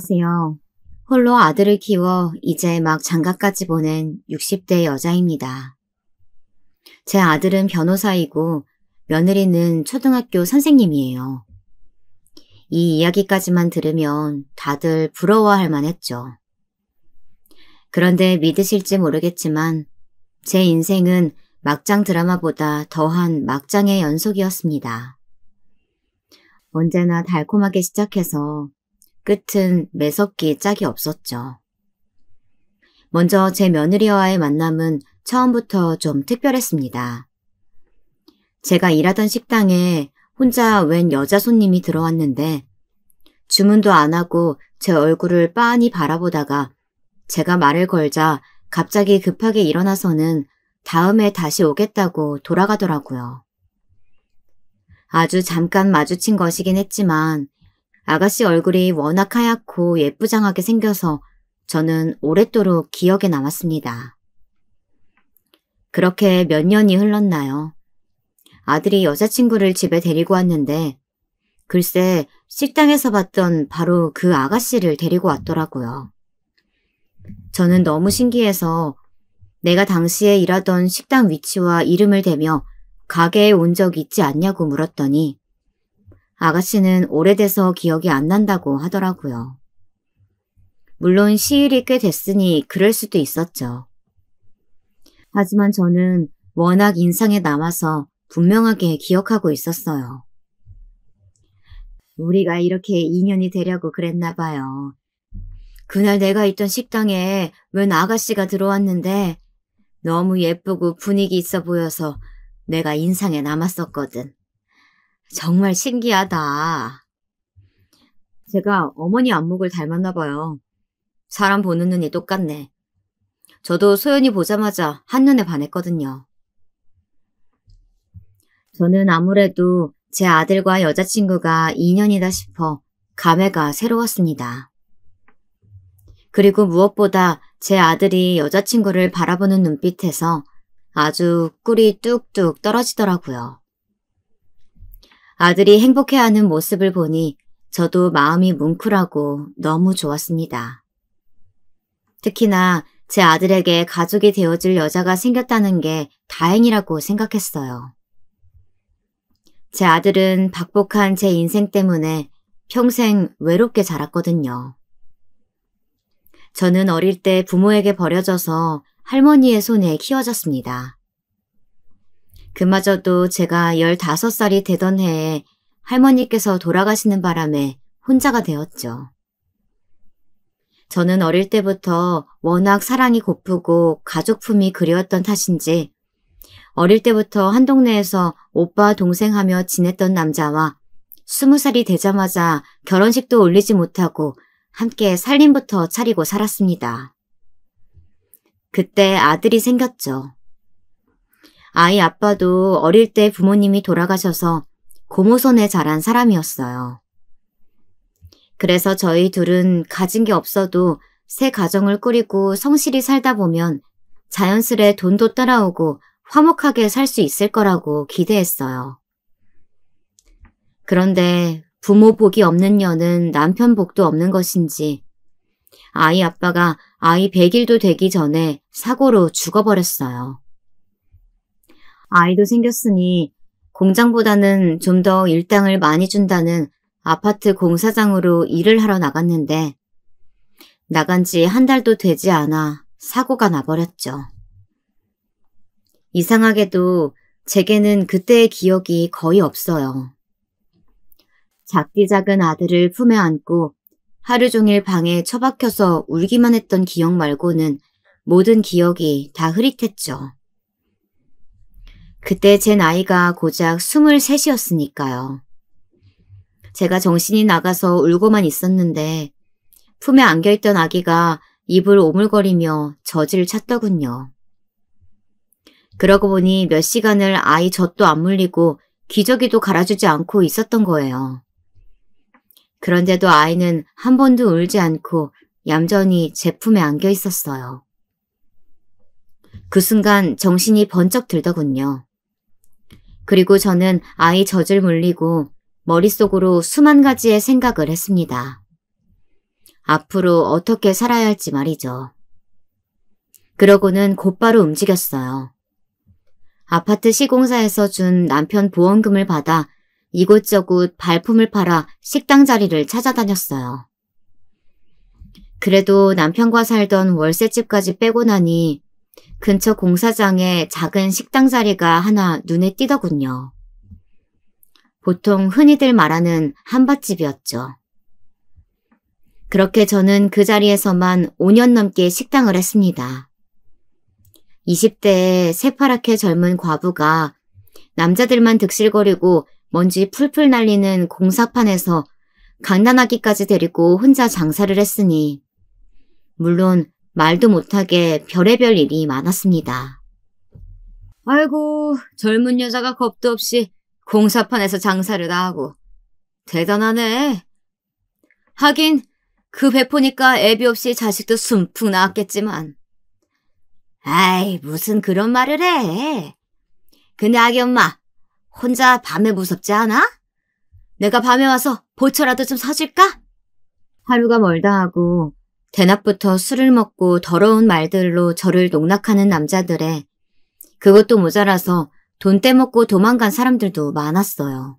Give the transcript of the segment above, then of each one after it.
안녕하세요. 홀로 아들을 키워 이제 막 장가까지 보낸 60대 여자입니다. 제 아들은 변호사이고 며느리는 초등학교 선생님이에요. 이 이야기까지만 들으면 다들 부러워할 만했죠. 그런데 믿으실지 모르겠지만 제 인생은 막장 드라마보다 더한 막장의 연속이었습니다. 언제나 달콤하게 시작해서 끝은 매섭기 짝이 없었죠. 먼저 제 며느리와의 만남은 처음부터 좀 특별했습니다. 제가 일하던 식당에 혼자 웬 여자 손님이 들어왔는데 주문도 안 하고 제 얼굴을 빤히 바라보다가 제가 말을 걸자 갑자기 급하게 일어나서는 다음에 다시 오겠다고 돌아가더라고요. 아주 잠깐 마주친 것이긴 했지만 아가씨 얼굴이 워낙 하얗고 예쁘장하게 생겨서 저는 오랫도록 기억에 남았습니다. 그렇게 몇 년이 흘렀나요? 아들이 여자친구를 집에 데리고 왔는데 글쎄 식당에서 봤던 바로 그 아가씨를 데리고 왔더라고요. 저는 너무 신기해서 내가 당시에 일하던 식당 위치와 이름을 대며 가게에 온 적 있지 않냐고 물었더니 아가씨는 오래돼서 기억이 안 난다고 하더라고요. 물론 시일이 꽤 됐으니 그럴 수도 있었죠. 하지만 저는 워낙 인상에 남아서 분명하게 기억하고 있었어요. 우리가 이렇게 인연이 되려고 그랬나 봐요. 그날 내가 있던 식당에 웬 아가씨가 들어왔는데 너무 예쁘고 분위기 있어 보여서 내가 인상에 남았었거든. 정말 신기하다. 제가 어머니 안목을 닮았나 봐요. 사람 보는 눈이 똑같네. 저도 소연이 보자마자 한눈에 반했거든요. 저는 아무래도 제 아들과 여자친구가 인연이다 싶어 감회가 새로웠습니다. 그리고 무엇보다 제 아들이 여자친구를 바라보는 눈빛에서 아주 꿀이 뚝뚝 떨어지더라고요. 아들이 행복해하는 모습을 보니 저도 마음이 뭉클하고 너무 좋았습니다. 특히나 제 아들에게 가족이 되어줄 여자가 생겼다는 게 다행이라고 생각했어요. 제 아들은 박복한 제 인생 때문에 평생 외롭게 자랐거든요. 저는 어릴 때 부모에게 버려져서 할머니의 손에 키워졌습니다. 그마저도 제가 15살이 되던 해에 할머니께서 돌아가시는 바람에 혼자가 되었죠. 저는 어릴 때부터 워낙 사랑이 고프고 가족품이 그리웠던 탓인지 어릴 때부터 한 동네에서 오빠 동생 하며 지냈던 남자와 20살이 되자마자 결혼식도 올리지 못하고 함께 살림부터 차리고 살았습니다. 그때 아들이 생겼죠. 아이 아빠도 어릴 때 부모님이 돌아가셔서 고모손에 자란 사람이었어요. 그래서 저희 둘은 가진 게 없어도 새 가정을 꾸리고 성실히 살다 보면 자연스레 돈도 따라오고 화목하게 살 수 있을 거라고 기대했어요. 그런데 부모 복이 없는 년은 남편 복도 없는 것인지 아이 아빠가 아이 100일도 되기 전에 사고로 죽어버렸어요. 아이도 생겼으니 공장보다는 좀 더 일당을 많이 준다는 아파트 공사장으로 일을 하러 나갔는데 나간 지 한 달도 되지 않아 사고가 나버렸죠. 이상하게도 제게는 그때의 기억이 거의 없어요. 작디 작은 아들을 품에 안고 하루 종일 방에 처박혀서 울기만 했던 기억 말고는 모든 기억이 다 흐릿했죠. 그때 제 나이가 고작 23이었으니까요. 제가 정신이 나가서 울고만 있었는데 품에 안겨있던 아기가 입을 오물거리며 젖을 찾더군요. 그러고 보니 몇 시간을 아이 젖도 안 물리고 기저귀도 갈아주지 않고 있었던 거예요. 그런데도 아이는 한 번도 울지 않고 얌전히 제 품에 안겨 있었어요. 그 순간 정신이 번쩍 들더군요. 그리고 저는 아이 젖을 물리고 머릿속으로 수만 가지의 생각을 했습니다. 앞으로 어떻게 살아야 할지 말이죠. 그러고는 곧바로 움직였어요. 아파트 시공사에서 준 남편 보험금을 받아 이곳저곳 발품을 팔아 식당 자리를 찾아다녔어요. 그래도 남편과 살던 월세집까지 빼고 나니 근처 공사장에 작은 식당 자리가 하나 눈에 띄더군요. 보통 흔히들 말하는 한밭집이었죠. 그렇게 저는 그 자리에서만 5년 넘게 식당을 했습니다. 20대의 새파랗게 젊은 과부가 남자들만 득실거리고 먼지 풀풀 날리는 공사판에서 갓난아기까지 데리고 혼자 장사를 했으니 물론 말도 못하게 별의별 일이 많았습니다. 아이고, 젊은 여자가 겁도 없이 공사판에서 장사를 다 하고 대단하네. 하긴 그 배 보니까 애비 없이 자식도 숨풍 나왔겠지만. 아이, 무슨 그런 말을 해. 근데 아기 엄마, 혼자 밤에 무섭지 않아? 내가 밤에 와서 보초라도 좀 사줄까? 하루가 멀다 하고 대낮부터 술을 먹고 더러운 말들로 저를 농락하는 남자들에 그것도 모자라서 돈 떼먹고 도망간 사람들도 많았어요.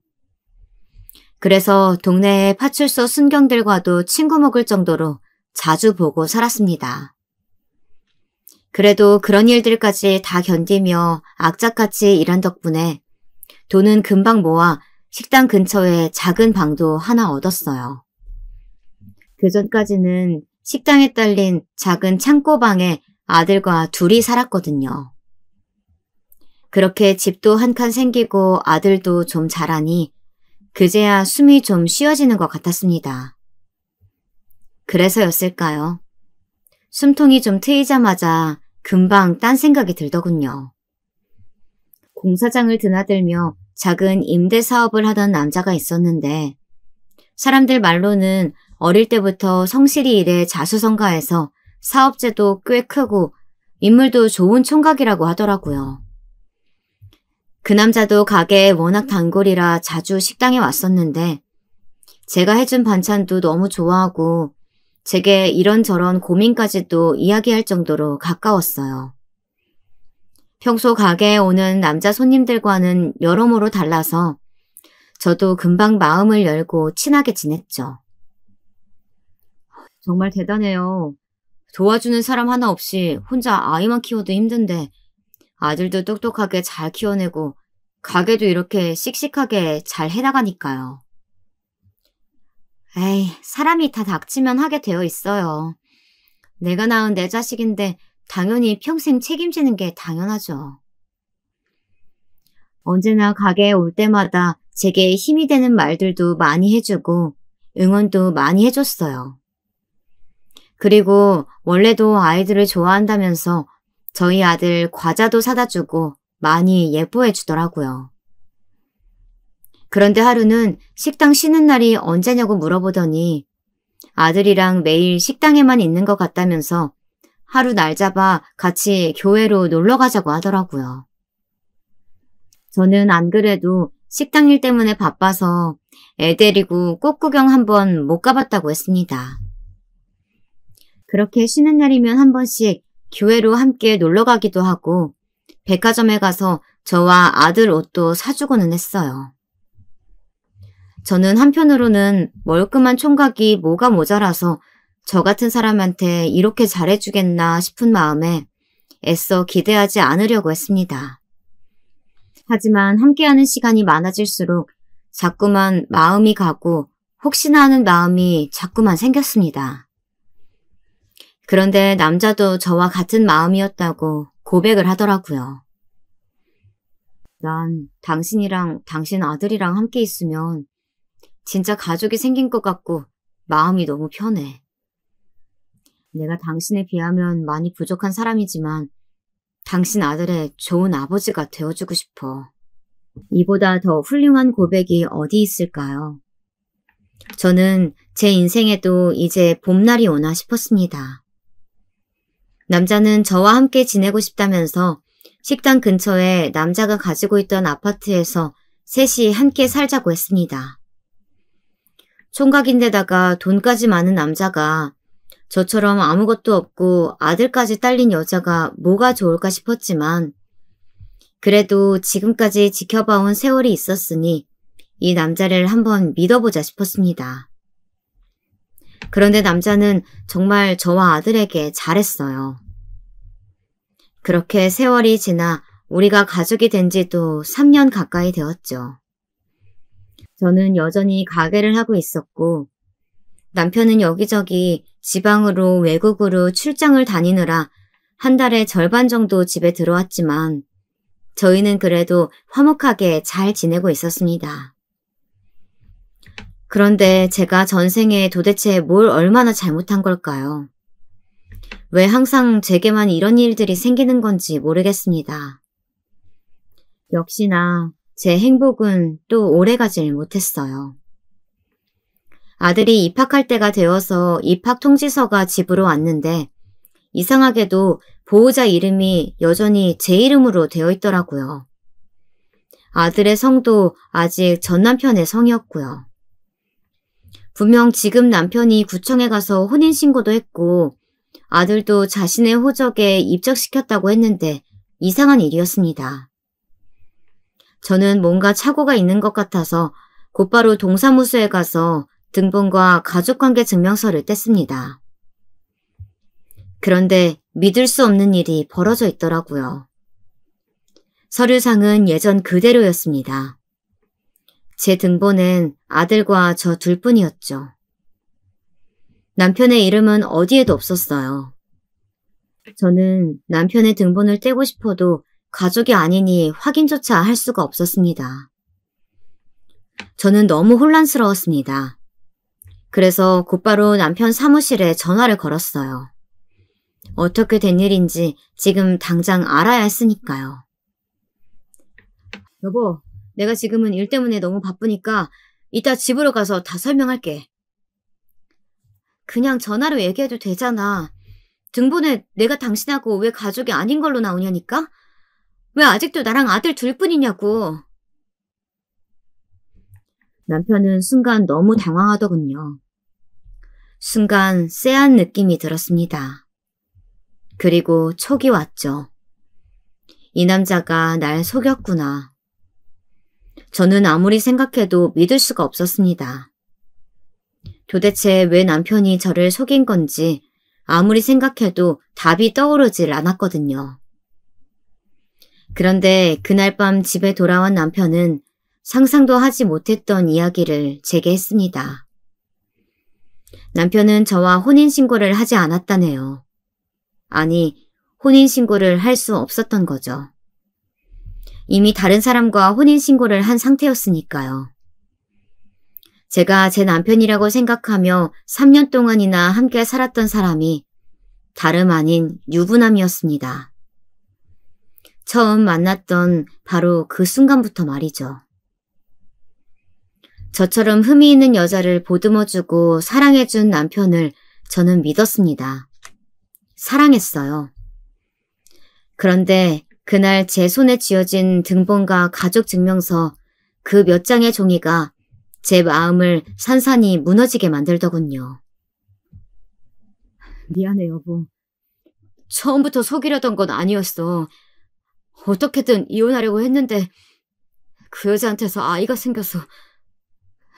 그래서 동네의 파출소 순경들과도 친구 먹을 정도로 자주 보고 살았습니다. 그래도 그런 일들까지 다 견디며 악착같이 일한 덕분에 돈은 금방 모아 식당 근처에 작은 방도 하나 얻었어요. 그전까지는 식당에 딸린 작은 창고방에 아들과 둘이 살았거든요. 그렇게 집도 한 칸 생기고 아들도 좀 자라니 그제야 숨이 좀 쉬어지는 것 같았습니다. 그래서였을까요? 숨통이 좀 트이자마자 금방 딴 생각이 들더군요. 공사장을 드나들며 작은 임대 사업을 하던 남자가 있었는데 사람들 말로는 어릴 때부터 성실히 일해 자수성가해서 사업체도 꽤 크고 인물도 좋은 총각이라고 하더라고요. 그 남자도 가게에 워낙 단골이라 자주 식당에 왔었는데 제가 해준 반찬도 너무 좋아하고 제게 이런저런 고민까지도 이야기할 정도로 가까웠어요. 평소 가게에 오는 남자 손님들과는 여러모로 달라서 저도 금방 마음을 열고 친하게 지냈죠. 정말 대단해요. 도와주는 사람 하나 없이 혼자 아이만 키워도 힘든데 아들도 똑똑하게 잘 키워내고 가게도 이렇게 씩씩하게 잘 해나가니까요. 에이, 사람이 다 닥치면 하게 되어 있어요. 내가 낳은 내 자식인데 당연히 평생 책임지는 게 당연하죠. 언제나 가게에 올 때마다 제게 힘이 되는 말들도 많이 해주고 응원도 많이 해줬어요. 그리고 원래도 아이들을 좋아한다면서 저희 아들 과자도 사다 주고 많이 예뻐해 주더라고요. 그런데 하루는 식당 쉬는 날이 언제냐고 물어보더니 아들이랑 매일 식당에만 있는 것 같다면서 하루 날 잡아 같이 교회로 놀러 가자고 하더라고요. 저는 안 그래도 식당 일 때문에 바빠서 애 데리고 꽃 구경 한번 못 가봤다고 했습니다. 그렇게 쉬는 날이면 한 번씩 교회로 함께 놀러 가기도 하고 백화점에 가서 저와 아들 옷도 사주고는 했어요. 저는 한편으로는 멀끔한 총각이 뭐가 모자라서 저 같은 사람한테 이렇게 잘해주겠나 싶은 마음에 애써 기대하지 않으려고 했습니다. 하지만 함께하는 시간이 많아질수록 자꾸만 마음이 가고 혹시나 하는 마음이 자꾸만 생겼습니다. 그런데 남자도 저와 같은 마음이었다고 고백을 하더라고요. 난 당신이랑 당신 아들이랑 함께 있으면 진짜 가족이 생긴 것 같고 마음이 너무 편해. 내가 당신에 비하면 많이 부족한 사람이지만 당신 아들의 좋은 아버지가 되어주고 싶어. 이보다 더 훌륭한 고백이 어디 있을까요? 저는 제 인생에도 이제 봄날이 오나 싶었습니다. 남자는 저와 함께 지내고 싶다면서 식당 근처에 남자가 가지고 있던 아파트에서 셋이 함께 살자고 했습니다. 총각인데다가 돈까지 많은 남자가 저처럼 아무것도 없고 아들까지 딸린 여자가 뭐가 좋을까 싶었지만 그래도 지금까지 지켜봐온 세월이 있었으니 이 남자를 한번 믿어보자 싶었습니다. 그런데 남자는 정말 저와 아들에게 잘했어요. 그렇게 세월이 지나 우리가 가족이 된 지도 3년 가까이 되었죠. 저는 여전히 가게를 하고 있었고 남편은 여기저기 지방으로 외국으로 출장을 다니느라 한 달에 절반 정도 집에 들어왔지만 저희는 그래도 화목하게 잘 지내고 있었습니다. 그런데 제가 전생에 도대체 뭘 얼마나 잘못한 걸까요? 왜 항상 제게만 이런 일들이 생기는 건지 모르겠습니다. 역시나 제 행복은 또 오래가질 못했어요. 아들이 입학할 때가 되어서 입학 통지서가 집으로 왔는데 이상하게도 보호자 이름이 여전히 제 이름으로 되어 있더라고요. 아들의 성도 아직 전 남편의 성이었고요. 분명 지금 남편이 구청에 가서 혼인신고도 했고 아들도 자신의 호적에 입적시켰다고 했는데 이상한 일이었습니다. 저는 뭔가 착오가 있는 것 같아서 곧바로 동사무소에 가서 등본과 가족관계 증명서를 뗐습니다. 그런데 믿을 수 없는 일이 벌어져 있더라고요. 서류상은 예전 그대로였습니다. 제 등본엔 아들과 저 둘뿐이었죠. 남편의 이름은 어디에도 없었어요. 저는 남편의 등본을 떼고 싶어도 가족이 아니니 확인조차 할 수가 없었습니다. 저는 너무 혼란스러웠습니다. 그래서 곧바로 남편 사무실에 전화를 걸었어요. 어떻게 된 일인지 지금 당장 알아야 했으니까요. 여보, 내가 지금은 일 때문에 너무 바쁘니까 이따 집으로 가서 다 설명할게. 그냥 전화로 얘기해도 되잖아. 등본에 내가 당신하고 왜 가족이 아닌 걸로 나오냐니까? 왜 아직도 나랑 아들 둘뿐이냐고. 남편은 순간 너무 당황하더군요. 순간 쎄한 느낌이 들었습니다. 그리고 촉이 왔죠. 이 남자가 날 속였구나. 저는 아무리 생각해도 믿을 수가 없었습니다. 도대체 왜 남편이 저를 속인 건지 아무리 생각해도 답이 떠오르질 않았거든요. 그런데 그날 밤 집에 돌아온 남편은 상상도 하지 못했던 이야기를 제게 했습니다. 남편은 저와 혼인신고를 하지 않았다네요. 아니, 혼인신고를 할 수 없었던 거죠. 이미 다른 사람과 혼인신고를 한 상태였으니까요. 제가 제 남편이라고 생각하며 3년 동안이나 함께 살았던 사람이 다름 아닌 유부남이었습니다. 처음 만났던 바로 그 순간부터 말이죠. 저처럼 흠이 있는 여자를 보듬어주고 사랑해준 남편을 저는 믿었습니다. 사랑했어요. 그런데 그날 제 손에 쥐어진 등본과 가족증명서 그 몇 장의 종이가 제 마음을 산산이 무너지게 만들더군요. 미안해 여보. 처음부터 속이려던 건 아니었어. 어떻게든 이혼하려고 했는데 그 여자한테서 아이가 생겨서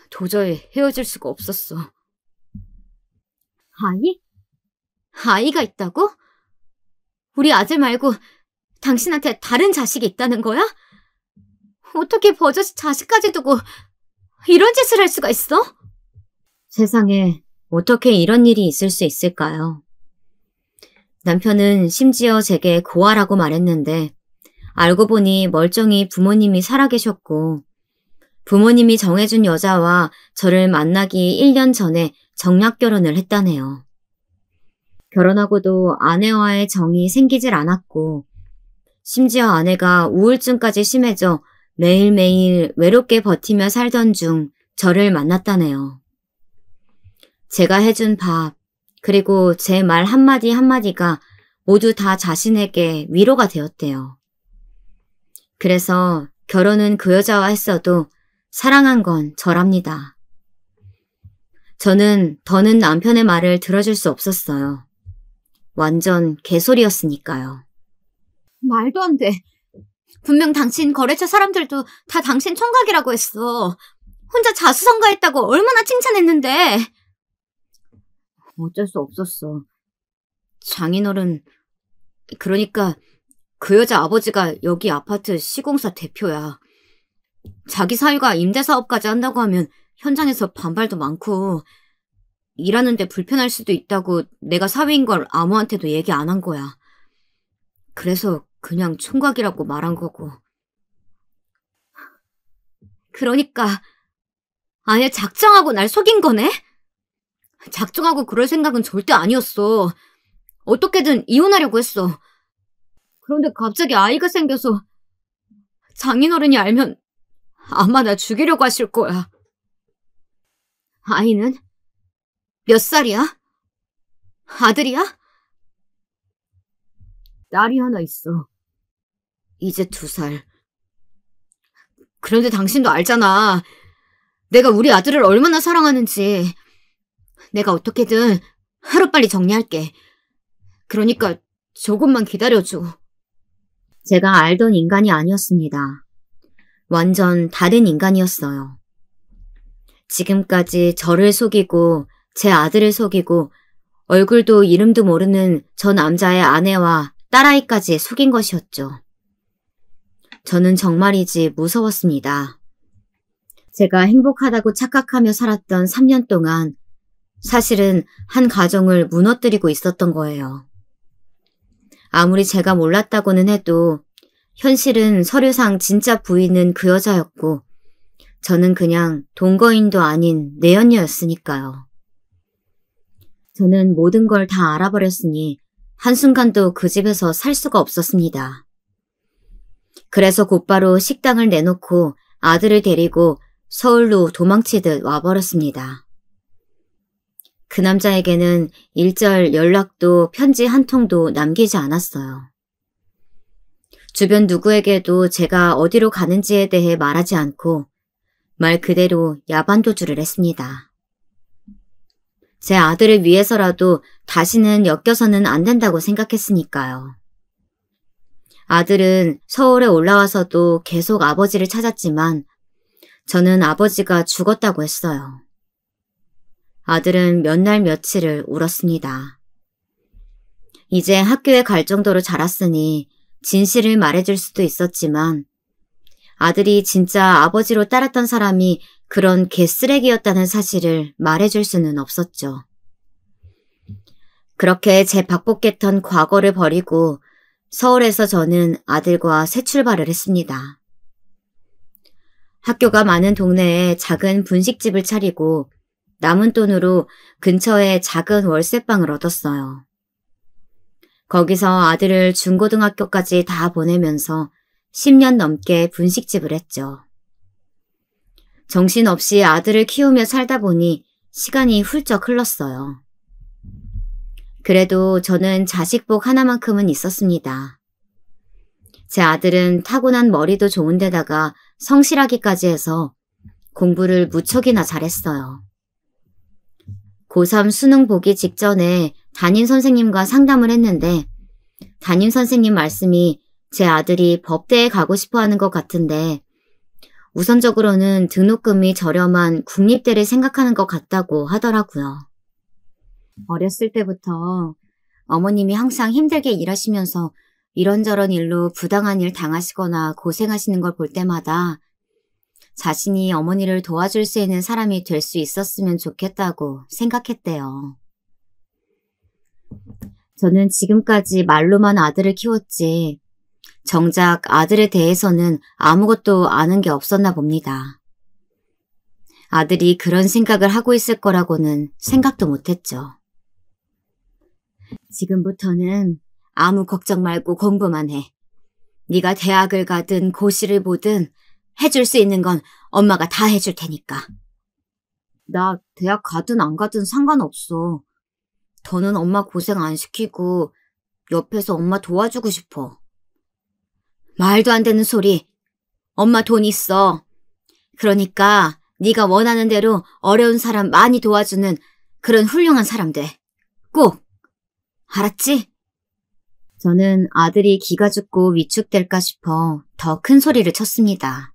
도저히 헤어질 수가 없었어. 아이? 아이가 있다고? 우리 아들 말고 당신한테 다른 자식이 있다는 거야? 어떻게 버젓이 자식까지 두고 이런 짓을 할 수가 있어? 세상에 어떻게 이런 일이 있을 수 있을까요? 남편은 심지어 제게 고아라고 말했는데 알고 보니 멀쩡히 부모님이 살아계셨고 부모님이 정해준 여자와 저를 만나기 1년 전에 정략결혼을 했다네요. 결혼하고도 아내와의 정이 생기질 않았고 심지어 아내가 우울증까지 심해져 매일매일 외롭게 버티며 살던 중 저를 만났다네요. 제가 해준 밥, 그리고 제 말 한마디 한마디가 모두 다 자신에게 위로가 되었대요. 그래서 결혼은 그 여자와 했어도 사랑한 건 저랍니다. 저는 더는 남편의 말을 들어줄 수 없었어요. 완전 개소리였으니까요. 말도 안 돼. 분명 당신 거래처 사람들도 다 당신 총각이라고 했어. 혼자 자수성가했다고 얼마나 칭찬했는데. 어쩔 수 없었어. 장인어른, 그러니까 그 여자 아버지가 여기 아파트 시공사 대표야. 자기 사위가 임대사업까지 한다고 하면 현장에서 반발도 많고 일하는데 불편할 수도 있다고 내가 사위인 걸 아무한테도 얘기 안 한 거야. 그래서 그냥 총각이라고 말한 거고. 그러니까 아예 작정하고 날 속인 거네? 작정하고 그럴 생각은 절대 아니었어. 어떻게든 이혼하려고 했어. 그런데 갑자기 아이가 생겨서 장인어른이 알면 아마 나 죽이려고 하실 거야. 아이는? 몇 살이야? 아들이야? 딸이 하나 있어. 이제 2살. 그런데 당신도 알잖아. 내가 우리 아들을 얼마나 사랑하는지. 내가 어떻게든 하루빨리 정리할게. 그러니까 조금만 기다려줘. 제가 알던 인간이 아니었습니다. 완전 다른 인간이었어요. 지금까지 저를 속이고 제 아들을 속이고 얼굴도 이름도 모르는 저 남자의 아내와 딸아이까지 속인 것이었죠. 저는 정말이지 무서웠습니다. 제가 행복하다고 착각하며 살았던 3년 동안 사실은 한 가정을 무너뜨리고 있었던 거예요. 아무리 제가 몰랐다고는 해도 현실은 서류상 진짜 부인은 그 여자였고 저는 그냥 동거인도 아닌 내연녀였으니까요. 저는 모든 걸 다 알아버렸으니 한순간도 그 집에서 살 수가 없었습니다. 그래서 곧바로 식당을 내놓고 아들을 데리고 서울로 도망치듯 와버렸습니다. 그 남자에게는 일절 연락도 편지 한 통도 남기지 않았어요. 주변 누구에게도 제가 어디로 가는지에 대해 말하지 않고 말 그대로 야반도주를 했습니다. 제 아들을 위해서라도 다시는 엮여서는 안 된다고 생각했으니까요. 아들은 서울에 올라와서도 계속 아버지를 찾았지만 저는 아버지가 죽었다고 했어요. 아들은 몇 날 며칠을 울었습니다. 이제 학교에 갈 정도로 자랐으니 진실을 말해줄 수도 있었지만 아들이 진짜 아버지로 따랐던 사람이 그런 개쓰레기였다는 사실을 말해줄 수는 없었죠. 그렇게 제 박복했던 과거를 버리고 서울에서 저는 아들과 새 출발을 했습니다. 학교가 많은 동네에 작은 분식집을 차리고 남은 돈으로 근처에 작은 월세방을 얻었어요. 거기서 아들을 중고등학교까지 다 보내면서 10년 넘게 분식집을 했죠. 정신없이 아들을 키우며 살다 보니 시간이 훌쩍 흘렀어요. 그래도 저는 자식복 하나만큼은 있었습니다. 제 아들은 타고난 머리도 좋은데다가 성실하기까지 해서 공부를 무척이나 잘했어요. 고3 수능 보기 직전에 담임 선생님과 상담을 했는데 담임 선생님 말씀이 제 아들이 법대에 가고 싶어 하는 것 같은데 우선적으로는 등록금이 저렴한 국립대를 생각하는 것 같다고 하더라고요. 어렸을 때부터 어머님이 항상 힘들게 일하시면서 이런저런 일로 부당한 일 당하시거나 고생하시는 걸 볼 때마다 자신이 어머니를 도와줄 수 있는 사람이 될 수 있었으면 좋겠다고 생각했대요. 저는 지금까지 말로만 아들을 키웠지 정작 아들에 대해서는 아무것도 아는 게 없었나 봅니다. 아들이 그런 생각을 하고 있을 거라고는 생각도 못했죠. 지금부터는 아무 걱정 말고 공부만 해. 네가 대학을 가든 고시를 보든 해줄 수 있는 건 엄마가 다 해줄 테니까. 나 대학 가든 안 가든 상관없어. 더는 엄마 고생 안 시키고 옆에서 엄마 도와주고 싶어. 말도 안 되는 소리. 엄마 돈 있어. 그러니까 네가 원하는 대로 어려운 사람 많이 도와주는 그런 훌륭한 사람 돼. 꼭! 알았지? 저는 아들이 기가 죽고 위축될까 싶어 더 큰 소리를 쳤습니다.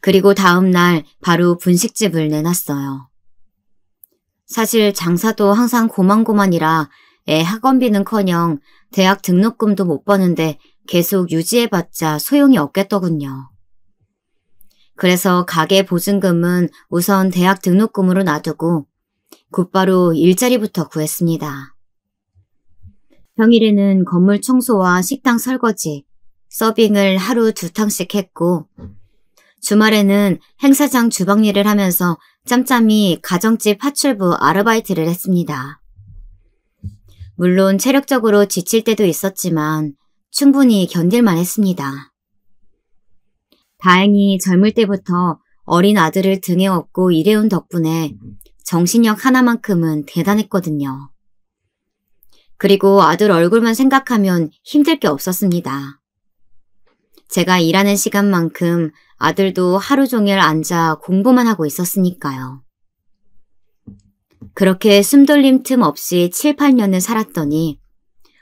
그리고 다음 날 바로 분식집을 내놨어요. 사실 장사도 항상 고만고만이라 애 학원비는커녕 대학 등록금도 못 버는데 계속 유지해봤자 소용이 없겠더군요. 그래서 가게 보증금은 우선 대학 등록금으로 놔두고 곧바로 일자리부터 구했습니다. 평일에는 건물 청소와 식당 설거지, 서빙을 하루 2탕씩 했고 주말에는 행사장 주방 일을 하면서 짬짬이 가정집 파출부 아르바이트를 했습니다. 물론 체력적으로 지칠 때도 있었지만 충분히 견딜만 했습니다. 다행히 젊을 때부터 어린 아들을 등에 업고 일해온 덕분에 정신력 하나만큼은 대단했거든요. 그리고 아들 얼굴만 생각하면 힘들 게 없었습니다. 제가 일하는 시간만큼 아들도 하루 종일 앉아 공부만 하고 있었으니까요. 그렇게 숨돌림 틈 없이 7, 8년을 살았더니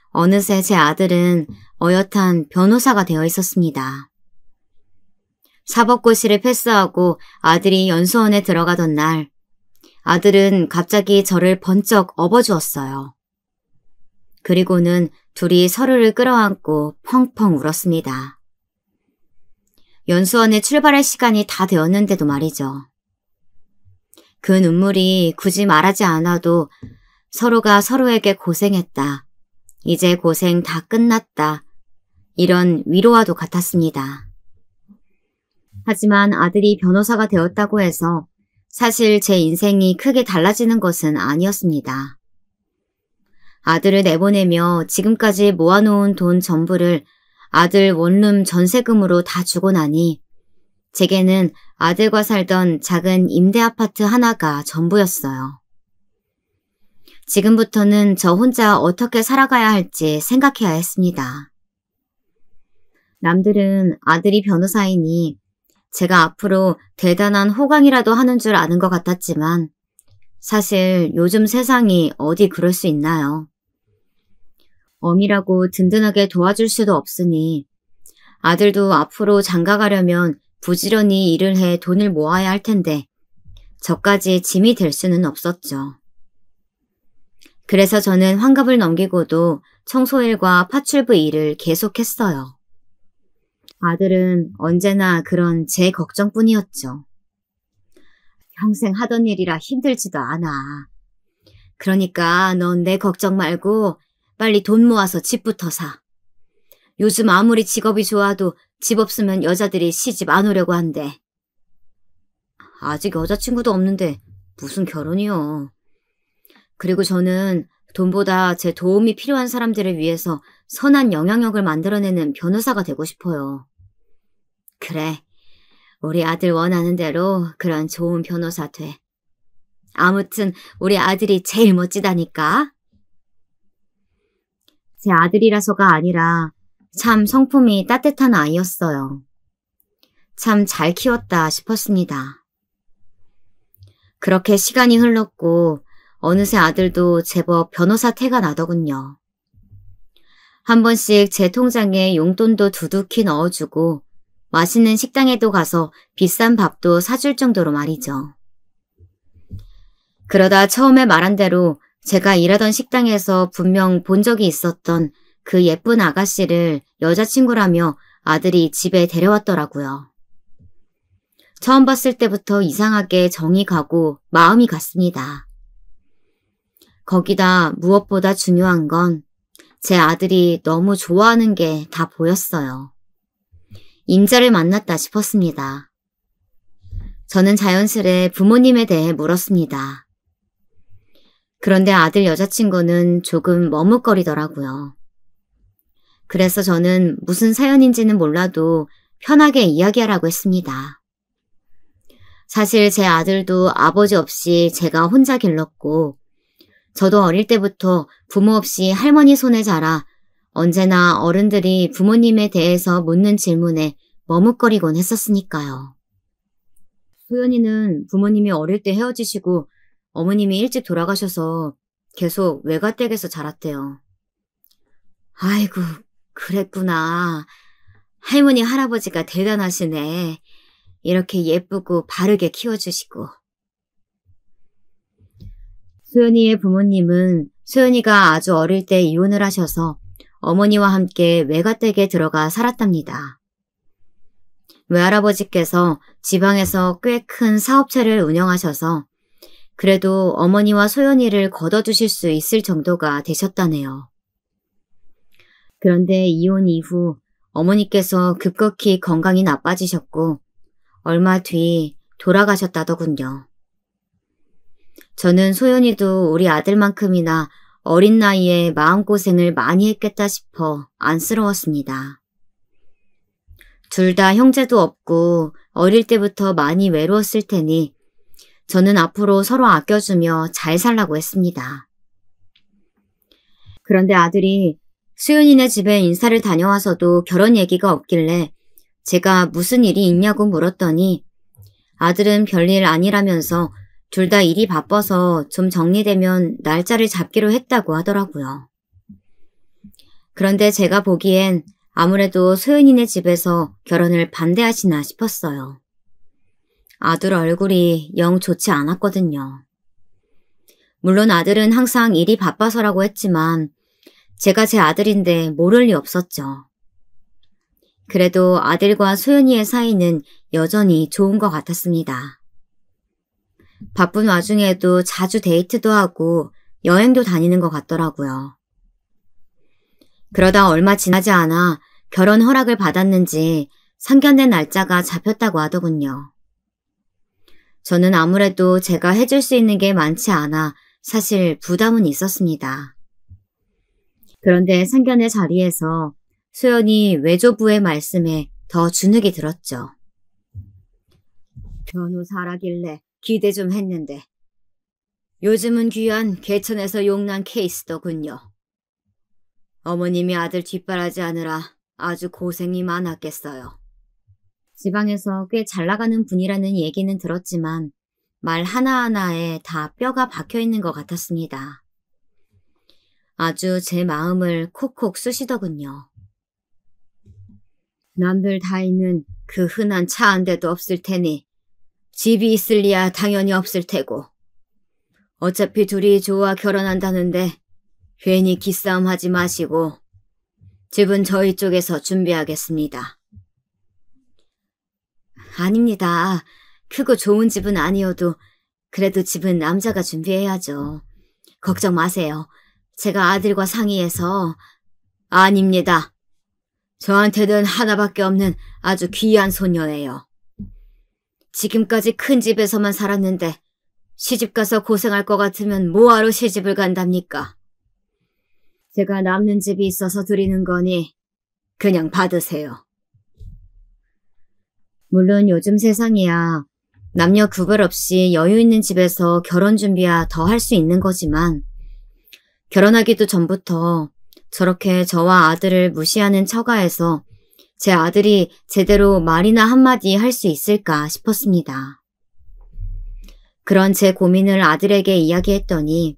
어느새 제 아들은 어엿한 변호사가 되어 있었습니다. 사법고시를 패스하고 아들이 연수원에 들어가던 날 아들은 갑자기 저를 번쩍 업어주었어요. 그리고는 둘이 서로를 끌어안고 펑펑 울었습니다. 연수원에 출발할 시간이 다 되었는데도 말이죠. 그 눈물이 굳이 말하지 않아도 서로가 서로에게 고생했다. 이제 고생 다 끝났다. 이런 위로와도 같았습니다. 하지만 아들이 변호사가 되었다고 해서 사실 제 인생이 크게 달라지는 것은 아니었습니다. 아들을 내보내며 지금까지 모아놓은 돈 전부를 아들 원룸 전세금으로 다 주고 나니 제게는 아들과 살던 작은 임대 아파트 하나가 전부였어요. 지금부터는 저 혼자 어떻게 살아가야 할지 생각해야 했습니다. 남들은 아들이 변호사이니 제가 앞으로 대단한 호강이라도 하는 줄 아는 것 같았지만 사실 요즘 세상이 어디 그럴 수 있나요? 엄이라고 든든하게 도와줄 수도 없으니 아들도 앞으로 장가가려면 부지런히 일을 해 돈을 모아야 할 텐데 저까지 짐이 될 수는 없었죠. 그래서 저는 환갑을 넘기고도 청소일과 파출부 일을 계속했어요. 아들은 언제나 그런 제 걱정뿐이었죠. 평생 하던 일이라 힘들지도 않아. 그러니까 넌 내 걱정 말고 빨리 돈 모아서 집부터 사. 요즘 아무리 직업이 좋아도 집 없으면 여자들이 시집 안 오려고 한대. 아직 여자친구도 없는데 무슨 결혼이요. 그리고 저는 돈보다 제 도움이 필요한 사람들을 위해서 선한 영향력을 만들어내는 변호사가 되고 싶어요. 그래, 우리 아들 원하는 대로 그런 좋은 변호사 돼. 아무튼 우리 아들이 제일 멋지다니까. 제 아들이라서가 아니라 참 성품이 따뜻한 아이였어요. 참 잘 키웠다 싶었습니다. 그렇게 시간이 흘렀고 어느새 아들도 제법 변호사 태가 나더군요. 한 번씩 제 통장에 용돈도 두둑히 넣어주고 맛있는 식당에도 가서 비싼 밥도 사줄 정도로 말이죠. 그러다 처음에 말한 대로 제가 일하던 식당에서 분명 본 적이 있었던 그 예쁜 아가씨를 여자친구라며 아들이 집에 데려왔더라고요. 처음 봤을 때부터 이상하게 정이 가고 마음이 갔습니다. 거기다 무엇보다 중요한 건 제 아들이 너무 좋아하는 게 다 보였어요. 임자를 만났다 싶었습니다. 저는 자연스레 부모님에 대해 물었습니다. 그런데 아들 여자친구는 조금 머뭇거리더라고요. 그래서 저는 무슨 사연인지는 몰라도 편하게 이야기하라고 했습니다. 사실 제 아들도 아버지 없이 제가 혼자 길렀고 저도 어릴 때부터 부모 없이 할머니 손에 자라 언제나 어른들이 부모님에 대해서 묻는 질문에 머뭇거리곤 했었으니까요. 소연이는 부모님이 어릴 때 헤어지시고 어머님이 일찍 돌아가셔서 계속 외가댁에서 자랐대요. 아이고, 그랬구나. 할머니, 할아버지가 대단하시네. 이렇게 예쁘고 바르게 키워주시고. 소연이의 부모님은 소연이가 아주 어릴 때 이혼을 하셔서 어머니와 함께 외가댁에 들어가 살았답니다. 외할아버지께서 지방에서 꽤 큰 사업체를 운영하셔서 그래도 어머니와 소연이를 걷어주실 수 있을 정도가 되셨다네요. 그런데 이혼 이후 어머니께서 급격히 건강이 나빠지셨고 얼마 뒤 돌아가셨다더군요. 저는 소연이도 우리 아들만큼이나 어린 나이에 마음고생을 많이 했겠다 싶어 안쓰러웠습니다. 둘 다 형제도 없고 어릴 때부터 많이 외로웠을 테니 저는 앞으로 서로 아껴주며 잘 살라고 했습니다. 그런데 아들이 수연이네 집에 인사를 다녀와서도 결혼 얘기가 없길래 제가 무슨 일이 있냐고 물었더니 아들은 별일 아니라면서 둘 다 일이 바빠서 좀 정리되면 날짜를 잡기로 했다고 하더라고요. 그런데 제가 보기엔 아무래도 소연이네 집에서 결혼을 반대하시나 싶었어요. 아들 얼굴이 영 좋지 않았거든요. 물론 아들은 항상 일이 바빠서라고 했지만 제가 제 아들인데 모를 리 없었죠. 그래도 아들과 소연이의 사이는 여전히 좋은 것 같았습니다. 바쁜 와중에도 자주 데이트도 하고 여행도 다니는 것 같더라고요. 그러다 얼마 지나지 않아 결혼 허락을 받았는지 상견례 날짜가 잡혔다고 하더군요. 저는 아무래도 제가 해줄 수 있는 게 많지 않아 사실 부담은 있었습니다. 그런데 상견례 자리에서 소연이 외조부의 말씀에 더 주눅이 들었죠. 변호사라길래 기대 좀 했는데 요즘은 귀한 개천에서 용난 케이스더군요. 어머님이 아들 뒷바라지 하느라 아주 고생이 많았겠어요. 지방에서 꽤 잘나가는 분이라는 얘기는 들었지만 말 하나하나에 다 뼈가 박혀있는 것 같았습니다. 아주 제 마음을 콕콕 쑤시더군요. 남들 다 있는 그 흔한 차 한 대도 없을 테니 집이 있을 리야 당연히 없을 테고 어차피 둘이 좋아 결혼한다는데 괜히 기싸움 하지 마시고 집은 저희 쪽에서 준비하겠습니다. 아닙니다. 크고 좋은 집은 아니어도 그래도 집은 남자가 준비해야죠. 걱정 마세요. 제가 아들과 상의해서... 아닙니다. 저한테는 하나밖에 없는 아주 귀한 소녀예요. 지금까지 큰 집에서만 살았는데 시집가서 고생할 것 같으면 뭐하러 시집을 간답니까? 제가 남는 집이 있어서 드리는 거니 그냥 받으세요. 물론 요즘 세상이야 남녀 구별 없이 여유 있는 집에서 결혼 준비야 더 할 수 있는 거지만 결혼하기도 전부터 저렇게 저와 아들을 무시하는 처가에서 제 아들이 제대로 말이나 한마디 할 수 있을까 싶었습니다. 그런 제 고민을 아들에게 이야기했더니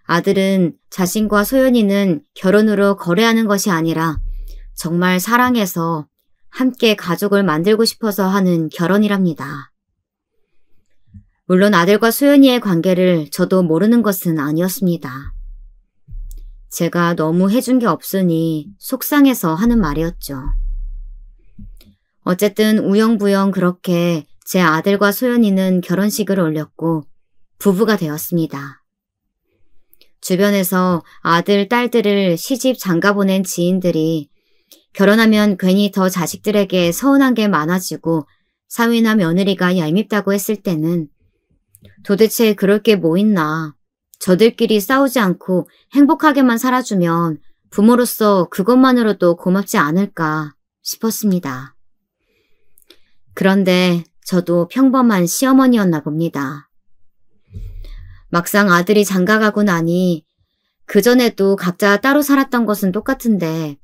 아들은 자신과 소연이는 결혼으로 거래하는 것이 아니라 정말 사랑해서 함께 가족을 만들고 싶어서 하는 결혼이랍니다. 물론 아들과 소연이의 관계를 저도 모르는 것은 아니었습니다. 제가 너무 해준 게 없으니 속상해서 하는 말이었죠. 어쨌든 우영부영 그렇게 제 아들과 소연이는 결혼식을 올렸고 부부가 되었습니다. 주변에서 아들, 딸들을 시집 장가보낸 지인들이 결혼하면 괜히 더 자식들에게 서운한 게 많아지고 사위나 며느리가 얄밉다고 했을 때는 도대체 그럴 게 뭐 있나. 저들끼리 싸우지 않고 행복하게만 살아주면 부모로서 그것만으로도 고맙지 않을까 싶었습니다. 그런데 저도 평범한 시어머니였나 봅니다. 막상 아들이 장가가고 나니 그전에도 각자 따로 살았던 것은 똑같은데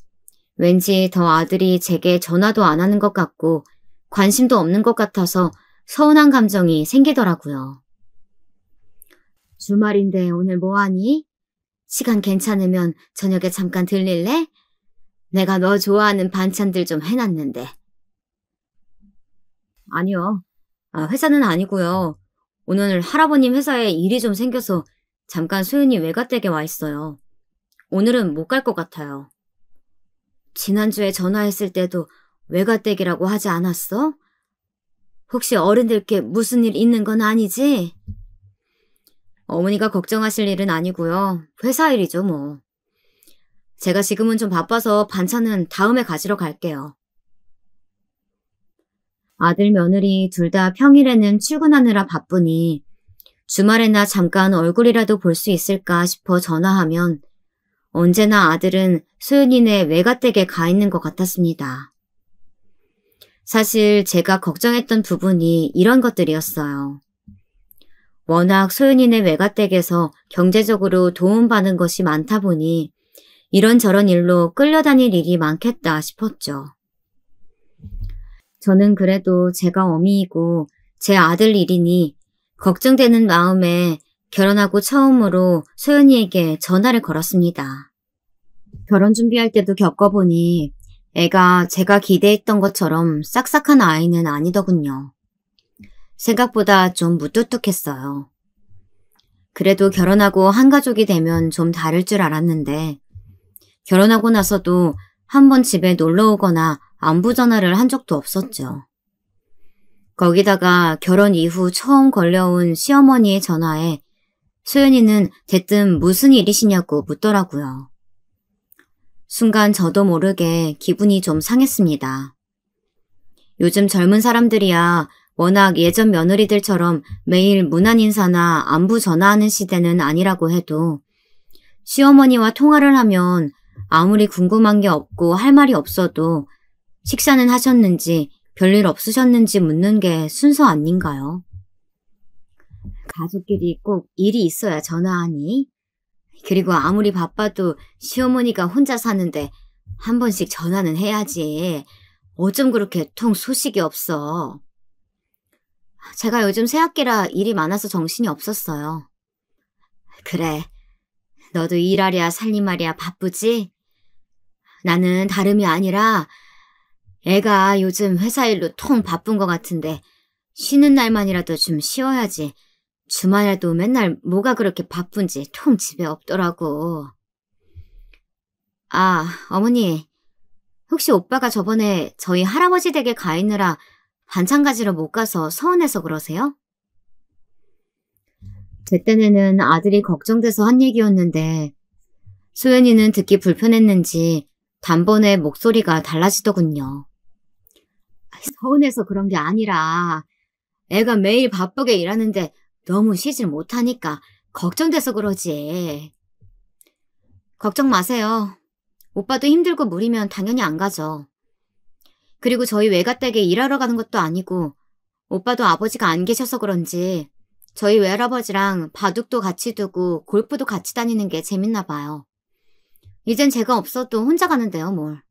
왠지 더 아들이 제게 전화도 안 하는 것 같고 관심도 없는 것 같아서 서운한 감정이 생기더라고요. 주말인데 오늘 뭐하니? 시간 괜찮으면 저녁에 잠깐 들릴래? 내가 너 좋아하는 반찬들 좀 해놨는데. 아니요. 회사는 아니고요. 오늘 할아버님 회사에 일이 좀 생겨서 잠깐 소연이 외가댁에 와 있어요. 오늘은 못 갈 것 같아요. 지난주에 전화했을 때도 외가댁이라고 하지 않았어? 혹시 어른들께 무슨 일 있는 건 아니지? 어머니가 걱정하실 일은 아니고요. 회사 일이죠, 뭐. 제가 지금은 좀 바빠서 반찬은 다음에 가지러 갈게요. 아들 며느리 둘 다 평일에는 출근하느라 바쁘니 주말에나 잠깐 얼굴이라도 볼 수 있을까 싶어 전화하면 언제나 아들은 소연이네 외가댁에 가 있는 것 같았습니다. 사실 제가 걱정했던 부분이 이런 것들이었어요. 워낙 소연이네 외가댁에서 경제적으로 도움받은 것이 많다 보니 이런저런 일로 끌려다닐 일이 많겠다 싶었죠. 저는 그래도 제가 어미이고 제 아들 일이니 걱정되는 마음에 결혼하고 처음으로 소연이에게 전화를 걸었습니다. 결혼 준비할 때도 겪어보니 애가 제가 기대했던 것처럼 싹싹한 아이는 아니더군요. 생각보다 좀 무뚝뚝했어요. 그래도 결혼하고 한 가족이 되면 좀 다를 줄 알았는데 결혼하고 나서도 한 번 집에 놀러 오거나 안부 전화를 한 적도 없었죠. 거기다가 결혼 이후 처음 걸려온 시어머니의 전화에 소연이는 대뜸 무슨 일이시냐고 묻더라고요. 순간 저도 모르게 기분이 좀 상했습니다. 요즘 젊은 사람들이야 워낙 예전 며느리들처럼 매일 문안 인사나 안부 전화하는 시대는 아니라고 해도 시어머니와 통화를 하면 아무리 궁금한 게 없고 할 말이 없어도 식사는 하셨는지 별일 없으셨는지 묻는 게 순서 아닌가요? 가족끼리 꼭 일이 있어야 전화하니? 그리고 아무리 바빠도 시어머니가 혼자 사는데 한 번씩 전화는 해야지. 어쩜 그렇게 통 소식이 없어. 제가 요즘 새학기라 일이 많아서 정신이 없었어요. 그래, 너도 일하랴 살림하랴 바쁘지? 나는 다름이 아니라 애가 요즘 회사 일로 통 바쁜 것 같은데 쉬는 날만이라도 좀 쉬어야지. 주말에도 맨날 뭐가 그렇게 바쁜지 통 집에 없더라고. 어머니, 혹시 오빠가 저번에 저희 할아버지 댁에 가 있느라 반찬 가지러 못 가서 서운해서 그러세요? 제 딴에는 아들이 걱정돼서 한 얘기였는데 소연이는 듣기 불편했는지 단번에 목소리가 달라지더군요. 서운해서 그런 게 아니라 애가 매일 바쁘게 일하는데 너무 쉬질 못하니까 걱정돼서 그러지. 걱정 마세요. 오빠도 힘들고 무리면 당연히 안 가죠. 그리고 저희 외가댁에 일하러 가는 것도 아니고 오빠도 아버지가 안 계셔서 그런지 저희 외할아버지랑 바둑도 같이 두고 골프도 같이 다니는 게 재밌나 봐요. 이젠 제가 없어도 혼자 가는데요, 뭘.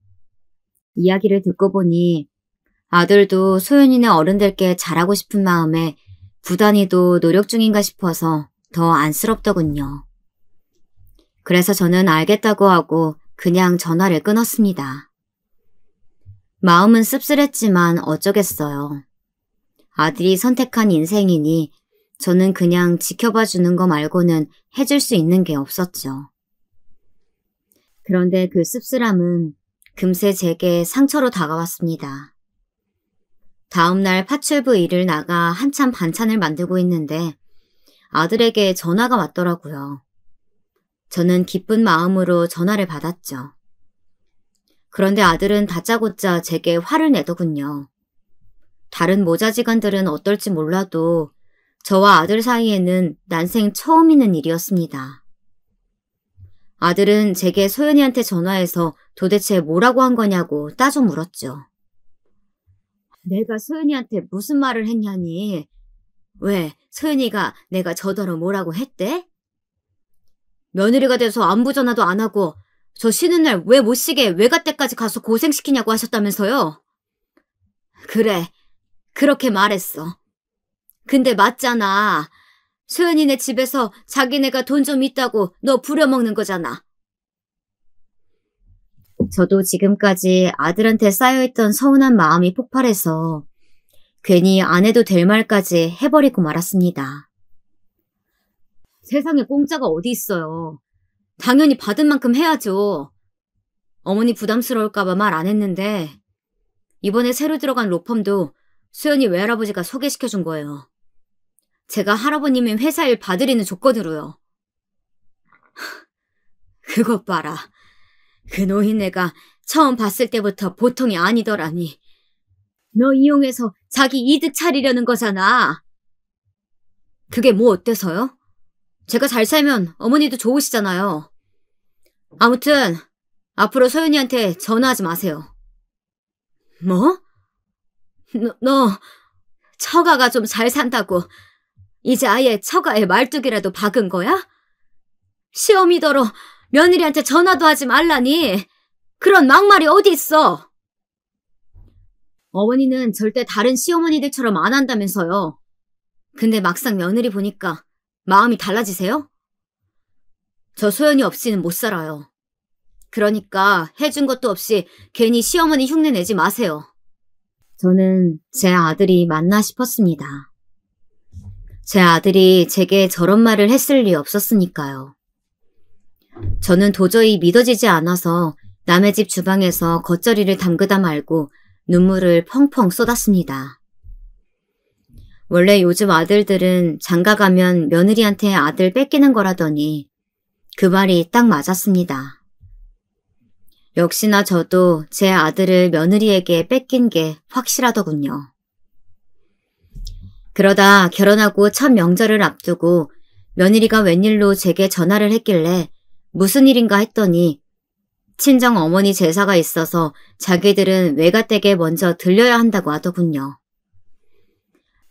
이야기를 듣고 보니 아들도 소연이네 어른들께 잘하고 싶은 마음에 부단히도 노력 중인가 싶어서 더 안쓰럽더군요. 그래서 저는 알겠다고 하고 그냥 전화를 끊었습니다. 마음은 씁쓸했지만 어쩌겠어요. 아들이 선택한 인생이니 저는 그냥 지켜봐 주는 거 말고는 해줄 수 있는 게 없었죠. 그런데 그 씁쓸함은 금세 제게 상처로 다가왔습니다. 다음날 파출부 일을 나가 한참 반찬을 만들고 있는데 아들에게 전화가 왔더라고요. 저는 기쁜 마음으로 전화를 받았죠. 그런데 아들은 다짜고짜 제게 화를 내더군요. 다른 모자지간들은 어떨지 몰라도 저와 아들 사이에는 난생 처음 있는 일이었습니다. 아들은 제게 소연이한테 전화해서 도대체 뭐라고 한 거냐고 따져 물었죠. 내가 소연이한테 무슨 말을 했냐니? 왜 소연이가 내가 저더러 뭐라고 했대? 며느리가 돼서 안부 전화도 안 하고 저 쉬는 날 왜 못 쉬게 외가댁까지 가서 고생시키냐고 하셨다면서요? 그래, 그렇게 말했어. 근데 맞잖아. 소연이네 집에서 자기네가 돈 좀 있다고 너 부려먹는 거잖아. 저도 지금까지 아들한테 쌓여있던 서운한 마음이 폭발해서 괜히 안 해도 될 말까지 해버리고 말았습니다. 세상에 공짜가 어디 있어요. 당연히 받은 만큼 해야죠. 어머니 부담스러울까봐 말 안 했는데 이번에 새로 들어간 로펌도 수연이 외할아버지가 소개시켜준 거예요. 제가 할아버님이 회사 일 봐드리는 조건으로요. 그것 봐라. 그 노인네가 처음 봤을 때부터 보통이 아니더라니. 너 이용해서 자기 이득 차리려는 거잖아. 그게 뭐 어때서요? 제가 잘 살면 어머니도 좋으시잖아요. 아무튼 앞으로 소연이한테 전화하지 마세요. 뭐? 너 처가가 좀 잘 산다고 이제 아예 처가에 말뚝이라도 박은 거야? 시어미더러 며느리한테 전화도 하지 말라니. 그런 막말이 어디 있어. 어머니는 절대 다른 시어머니들처럼 안 한다면서요. 근데 막상 며느리 보니까 마음이 달라지세요? 저 소연이 없이는 못 살아요. 그러니까 해준 것도 없이 괜히 시어머니 흉내 내지 마세요. 저는 제 아들이 맞나 싶었습니다. 제 아들이 제게 저런 말을 했을 리 없었으니까요. 저는 도저히 믿어지지 않아서 남의 집 주방에서 겉절이를 담그다 말고 눈물을 펑펑 쏟았습니다. 원래 요즘 아들들은 장가가면 며느리한테 아들 뺏기는 거라더니 그 말이 딱 맞았습니다. 역시나 저도 제 아들을 며느리에게 뺏긴 게 확실하더군요. 그러다 결혼하고 첫 명절을 앞두고 며느리가 웬일로 제게 전화를 했길래 무슨 일인가 했더니 친정 어머니 제사가 있어서 자기들은 외가댁에 먼저 들려야 한다고 하더군요.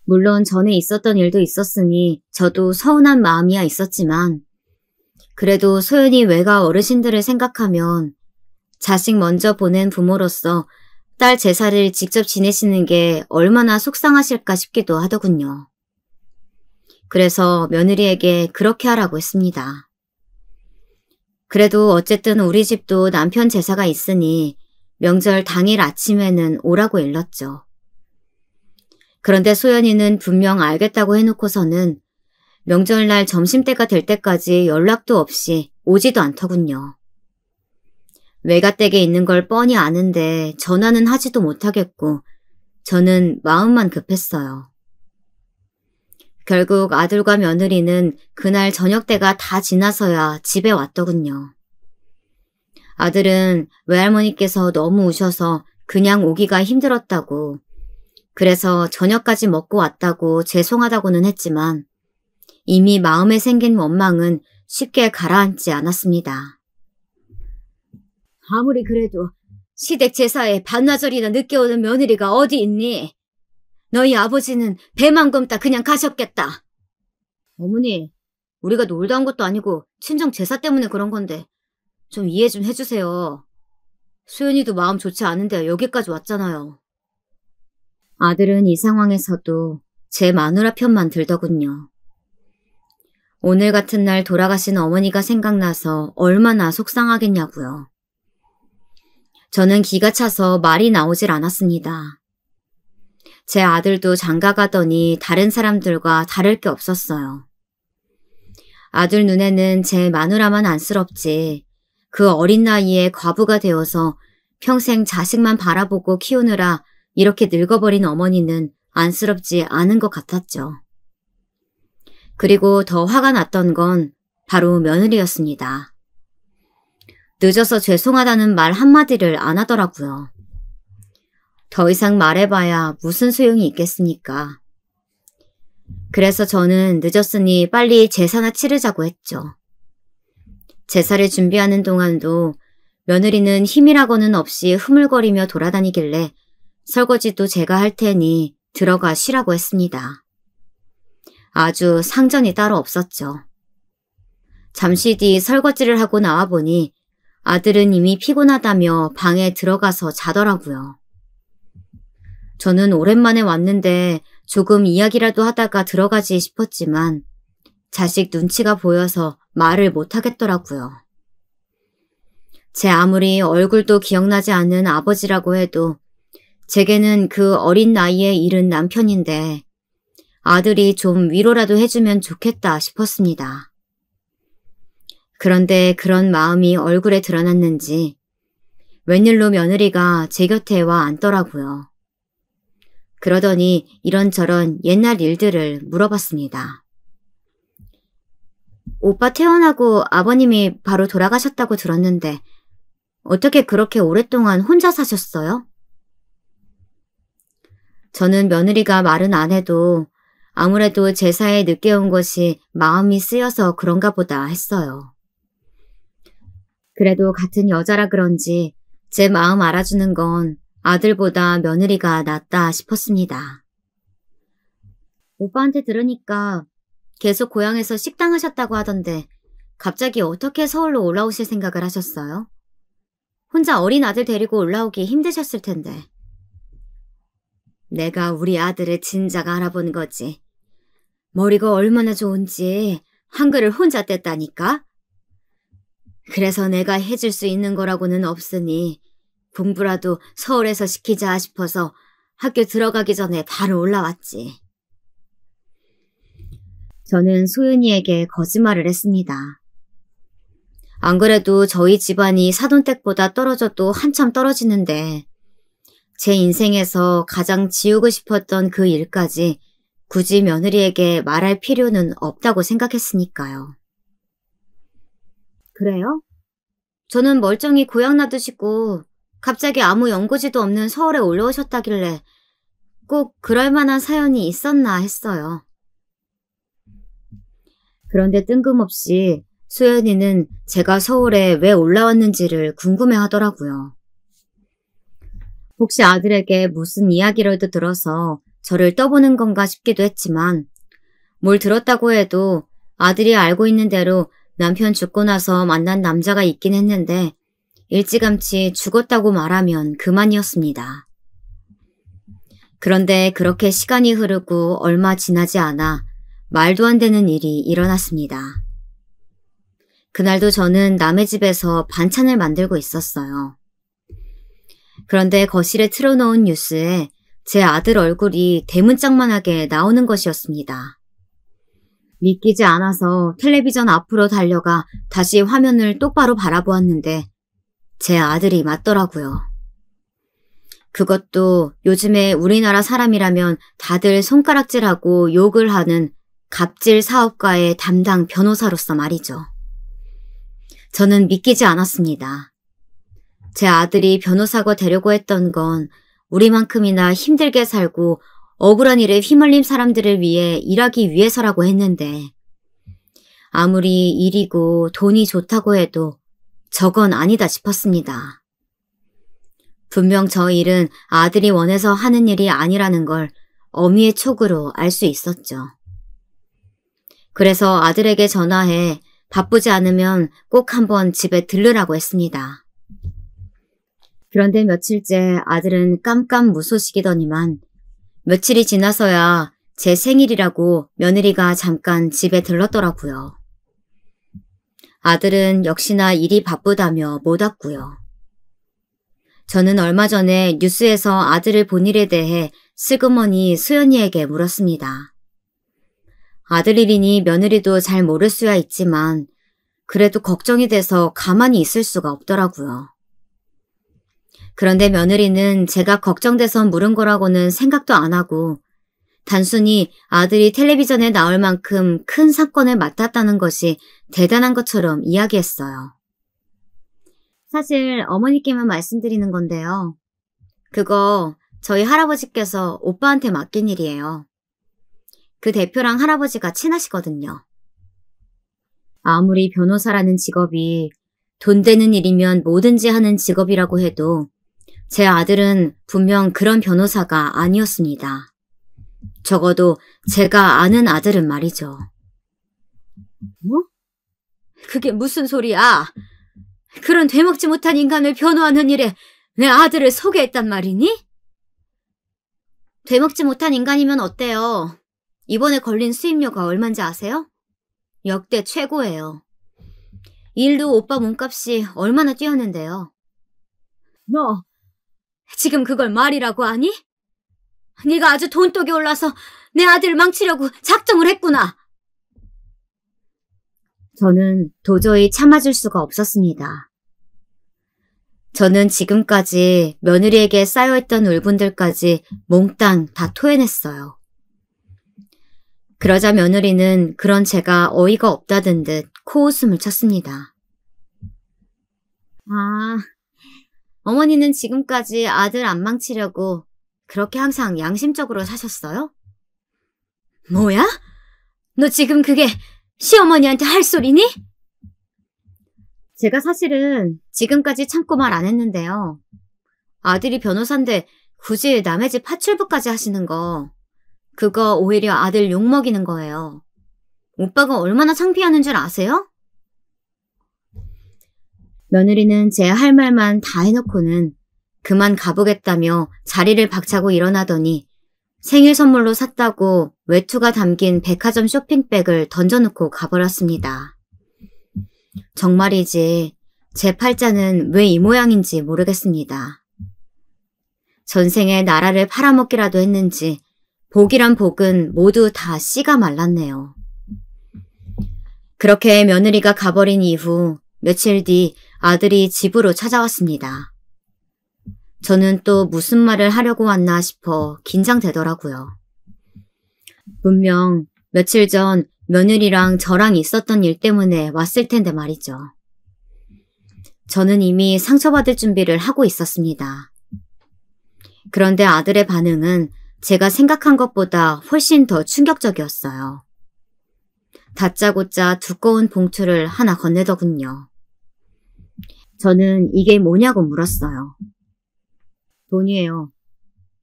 물론 전에 있었던 일도 있었으니 저도 서운한 마음이야 있었지만 그래도 소연이 외가 어르신들을 생각하면 자식 먼저 보낸 부모로서 딸 제사를 직접 지내시는 게 얼마나 속상하실까 싶기도 하더군요. 그래서 며느리에게 그렇게 하라고 했습니다. 그래도 어쨌든 우리 집도 남편 제사가 있으니 명절 당일 아침에는 오라고 일렀죠. 그런데 소연이는 분명 알겠다고 해놓고서는 명절날 점심때가 될 때까지 연락도 없이 오지도 않더군요. 외가댁에 있는 걸 뻔히 아는데 전화는 하지도 못하겠고 저는 마음만 급했어요. 결국 아들과 며느리는 그날 저녁때가 다 지나서야 집에 왔더군요. 아들은 외할머니께서 너무 우셔서 그냥 오기가 힘들었다고 그래서 저녁까지 먹고 왔다고 죄송하다고는 했지만 이미 마음에 생긴 원망은 쉽게 가라앉지 않았습니다. 아무리 그래도 시댁 제사에 반나절이나 늦게 오는 며느리가 어디 있니? 너희 아버지는 배만 검다 그냥 가셨겠다. 어머니, 우리가 놀다 온 것도 아니고 친정 제사 때문에 그런 건데 좀 이해 좀 해주세요. 수연이도 마음 좋지 않은데 여기까지 왔잖아요. 아들은 이 상황에서도 제 마누라 편만 들더군요. 오늘 같은 날 돌아가신 어머니가 생각나서 얼마나 속상하겠냐고요. 저는 기가 차서 말이 나오질 않았습니다. 제 아들도 장가가더니 다른 사람들과 다를 게 없었어요. 아들 눈에는 제 마누라만 안쓰럽지 그 어린 나이에 과부가 되어서 평생 자식만 바라보고 키우느라 이렇게 늙어버린 어머니는 안쓰럽지 않은 것 같았죠. 그리고 더 화가 났던 건 바로 며느리였습니다. 늦어서 죄송하다는 말 한마디를 안 하더라고요. 더 이상 말해봐야 무슨 소용이 있겠습니까? 그래서 저는 늦었으니 빨리 제사나 치르자고 했죠. 제사를 준비하는 동안도 며느리는 힘이라고는 없이 흐물거리며 돌아다니길래 설거지도 제가 할 테니 들어가 쉬라고 했습니다. 아주 상전이 따로 없었죠. 잠시 뒤 설거지를 하고 나와보니 아들은 이미 피곤하다며 방에 들어가서 자더라고요. 저는 오랜만에 왔는데 조금 이야기라도 하다가 들어가지 싶었지만 자식 눈치가 보여서 말을 못하겠더라고요. 제 아무리 얼굴도 기억나지 않는 아버지라고 해도 제게는 그 어린 나이에 잃은 남편인데 아들이 좀 위로라도 해주면 좋겠다 싶었습니다. 그런데 그런 마음이 얼굴에 드러났는지 웬일로 며느리가 제 곁에 와 앉더라고요. 그러더니 이런저런 옛날 일들을 물어봤습니다. 오빠 태어나고 아버님이 바로 돌아가셨다고 들었는데 어떻게 그렇게 오랫동안 혼자 사셨어요? 저는 며느리가 말은 안 해도 아무래도 제사에 늦게 온 것이 마음이 쓰여서 그런가 보다 했어요. 그래도 같은 여자라 그런지 제 마음 알아주는 건 아들보다 며느리가 낫다 싶었습니다. 오빠한테 들으니까 계속 고향에서 식당 하셨다고 하던데 갑자기 어떻게 서울로 올라오실 생각을 하셨어요? 혼자 어린 아들 데리고 올라오기 힘드셨을 텐데. 내가 우리 아들의 진작 알아본 거지. 머리가 얼마나 좋은지 한글을 혼자 뗐다니까? 그래서 내가 해줄 수 있는 거라고는 없으니 공부라도 서울에서 시키자 싶어서 학교 들어가기 전에 바로 올라왔지. 저는 소윤이에게 거짓말을 했습니다. 안 그래도 저희 집안이 사돈댁보다 떨어져도 한참 떨어지는데 제 인생에서 가장 지우고 싶었던 그 일까지 굳이 며느리에게 말할 필요는 없다고 생각했으니까요. 그래요? 저는 멀쩡히 고향 놔두시고 갑자기 아무 연고지도 없는 서울에 올라오셨다길래 꼭 그럴 만한 사연이 있었나 했어요. 그런데 뜬금없이 수연이는 제가 서울에 왜 올라왔는지를 궁금해하더라고요. 혹시 아들에게 무슨 이야기라도 들어서 저를 떠보는 건가 싶기도 했지만 뭘 들었다고 해도 아들이 알고 있는 대로 남편 죽고 나서 만난 남자가 있긴 했는데 일찌감치 죽었다고 말하면 그만이었습니다. 그런데 그렇게 시간이 흐르고 얼마 지나지 않아 말도 안 되는 일이 일어났습니다. 그날도 저는 남의 집에서 반찬을 만들고 있었어요. 그런데 거실에 틀어놓은 뉴스에 제 아들 얼굴이 대문짝만하게 나오는 것이었습니다. 믿기지 않아서 텔레비전 앞으로 달려가 다시 화면을 똑바로 바라보았는데 제 아들이 맞더라고요. 그것도 요즘에 우리나라 사람이라면 다들 손가락질하고 욕을 하는 갑질 사업가의 담당 변호사로서 말이죠. 저는 믿기지 않았습니다. 제 아들이 변호사가 되려고 했던 건 우리만큼이나 힘들게 살고 억울한 일에 휘말린 사람들을 위해 일하기 위해서라고 했는데 아무리 일이고 돈이 좋다고 해도 저건 아니다 싶었습니다. 분명 저 일은 아들이 원해서 하는 일이 아니라는 걸 어미의 촉으로 알 수 있었죠. 그래서 아들에게 전화해 바쁘지 않으면 꼭 한번 집에 들르라고 했습니다. 그런데 며칠째 아들은 깜깜무소식이더니만 며칠이 지나서야 제 생일이라고 며느리가 잠깐 집에 들렀더라고요. 아들은 역시나 일이 바쁘다며 못 왔고요. 저는 얼마 전에 뉴스에서 아들을 본 일에 대해 슬그머니 수연이에게 물었습니다. 아들 일이니 며느리도 잘 모를 수야 있지만 그래도 걱정이 돼서 가만히 있을 수가 없더라고요. 그런데 며느리는 제가 걱정돼서 물은 거라고는 생각도 안 하고 단순히 아들이 텔레비전에 나올 만큼 큰 사건을 맡았다는 것이 대단한 것처럼 이야기했어요. 사실 어머니께만 말씀드리는 건데요. 그거 저희 할아버지께서 오빠한테 맡긴 일이에요. 그 대표랑 할아버지가 친하시거든요. 아무리 변호사라는 직업이 돈 되는 일이면 뭐든지 하는 직업이라고 해도 제 아들은 분명 그런 변호사가 아니었습니다. 적어도 제가 아는 아들은 말이죠. 뭐? 그게 무슨 소리야? 그런 되먹지 못한 인간을 변호하는 일에 내 아들을 소개했단 말이니? 되먹지 못한 인간이면 어때요? 이번에 걸린 수임료가 얼마인지 아세요? 역대 최고예요. 일도 오빠 몸값이 얼마나 뛰었는데요. 너 지금 그걸 말이라고 하니? 네가 아주 돈독이 올라서 내 아들을 망치려고 작정을 했구나. 저는 도저히 참아줄 수가 없었습니다. 저는 지금까지 며느리에게 쌓여있던 울분들까지 몽땅 다 토해냈어요. 그러자 며느리는 그런 제가 어이가 없다던 듯 코웃음을 쳤습니다. 아, 어머니는 지금까지 아들 안 망치려고 그렇게 항상 양심적으로 사셨어요? 뭐야? 너 지금 그게 시어머니한테 할 소리니? 제가 사실은 지금까지 참고 말 안 했는데요. 아들이 변호사인데 굳이 남의 집 파출부까지 하시는 거, 그거 오히려 아들 욕먹이는 거예요. 오빠가 얼마나 창피하는 줄 아세요? 며느리는 제 할 말만 다 해놓고는 그만 가보겠다며 자리를 박차고 일어나더니 생일 선물로 샀다고 외투가 담긴 백화점 쇼핑백을 던져놓고 가버렸습니다. 정말이지 제 팔자는 왜 이 모양인지 모르겠습니다. 전생에 나라를 팔아먹기라도 했는지 복이란 복은 모두 다 씨가 말랐네요. 그렇게 며느리가 가버린 이후 며칠 뒤 아들이 집으로 찾아왔습니다. 저는 또 무슨 말을 하려고 왔나 싶어 긴장되더라고요. 분명 며칠 전 며느리랑 저랑 있었던 일 때문에 왔을 텐데 말이죠. 저는 이미 상처받을 준비를 하고 있었습니다. 그런데 아들의 반응은 제가 생각한 것보다 훨씬 더 충격적이었어요. 다짜고짜 두꺼운 봉투를 하나 건네더군요. 저는 이게 뭐냐고 물었어요. 돈이에요.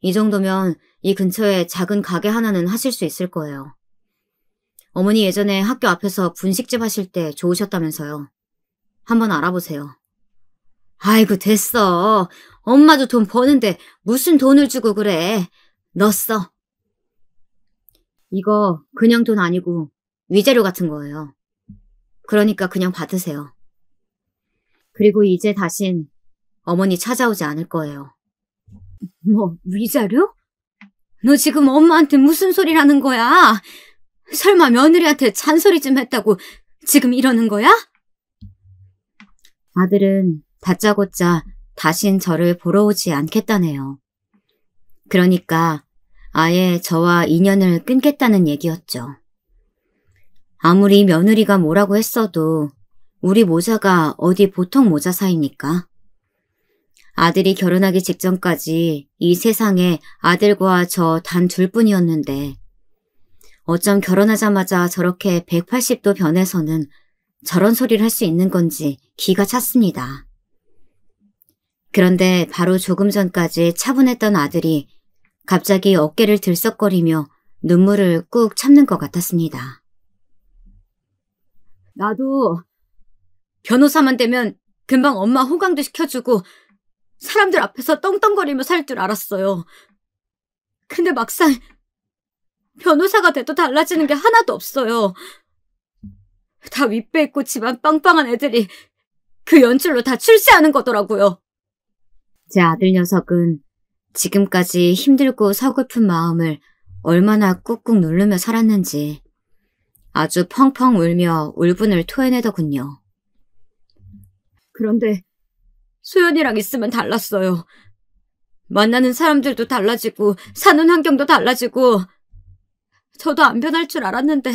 이 정도면 이 근처에 작은 가게 하나는 하실 수 있을 거예요. 어머니 예전에 학교 앞에서 분식집 하실 때 좋으셨다면서요. 한번 알아보세요. 아이고 됐어. 엄마도 돈 버는데 무슨 돈을 주고 그래. 너 써. 이거 그냥 돈 아니고 위자료 같은 거예요. 그러니까 그냥 받으세요. 그리고 이제 다신 어머니 찾아오지 않을 거예요. 뭐 위자료? 너 지금 엄마한테 무슨 소리를 하는 거야? 설마 며느리한테 잔소리 좀 했다고 지금 이러는 거야? 아들은 다짜고짜 다신 저를 보러 오지 않겠다네요. 그러니까 아예 저와 인연을 끊겠다는 얘기였죠. 아무리 며느리가 뭐라고 했어도 우리 모자가 어디 보통 모자 사이입니까? 아들이 결혼하기 직전까지 이 세상에 아들과 저 단 둘뿐이었는데 어쩜 결혼하자마자 저렇게 180도 변해서는 저런 소리를 할 수 있는 건지 기가 찼습니다. 그런데 바로 조금 전까지 차분했던 아들이 갑자기 어깨를 들썩거리며 눈물을 꾹 참는 것 같았습니다. 나도 변호사만 되면 금방 엄마 호강도 시켜주고 사람들 앞에서 떵떵거리며 살 줄 알았어요. 근데 막상 변호사가 돼도 달라지는 게 하나도 없어요. 다 윗배 있고 집안 빵빵한 애들이 그 연출로 다 출세하는 거더라고요. 제 아들 녀석은 지금까지 힘들고 서글픈 마음을 얼마나 꾹꾹 누르며 살았는지 아주 펑펑 울며 울분을 토해내더군요. 그런데 소연이랑 있으면 달랐어요. 만나는 사람들도 달라지고 사는 환경도 달라지고 저도 안 변할 줄 알았는데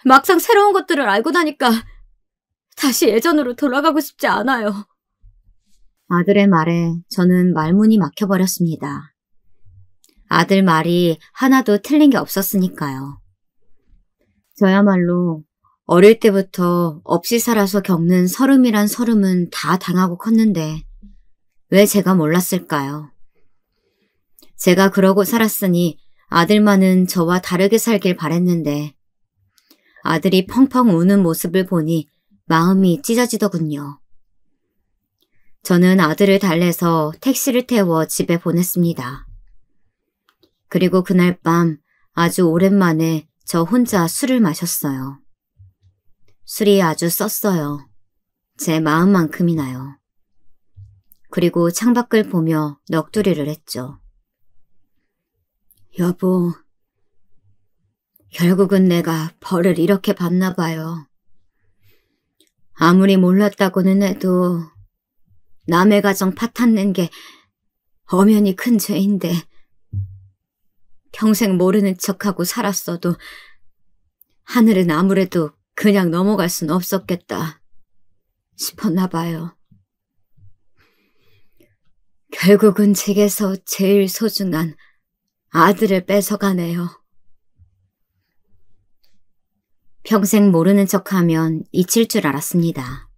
막상 새로운 것들을 알고 나니까 다시 예전으로 돌아가고 싶지 않아요. 아들의 말에 저는 말문이 막혀버렸습니다. 아들 말이 하나도 틀린 게 없었으니까요. 저야말로 어릴 때부터 없이 살아서 겪는 서름이란 서름은 다 당하고 컸는데 왜 제가 몰랐을까요? 제가 그러고 살았으니 아들만은 저와 다르게 살길 바랬는데 아들이 펑펑 우는 모습을 보니 마음이 찢어지더군요. 저는 아들을 달래서 택시를 태워 집에 보냈습니다. 그리고 그날 밤 아주 오랜만에 저 혼자 술을 마셨어요. 술이 아주 썼어요. 제 마음만큼이나요. 그리고 창밖을 보며 넋두리를 했죠. 여보, 결국은 내가 벌을 이렇게 받나 봐요. 아무리 몰랐다고는 해도 남의 가정 파탄낸 게 엄연히 큰 죄인데 평생 모르는 척하고 살았어도 하늘은 아무래도 그냥 넘어갈 순 없었겠다 싶었나 봐요. 결국은 제게서 제일 소중한 아들을 뺏어가네요. 평생 모르는 척하면 잊힐 줄 알았습니다.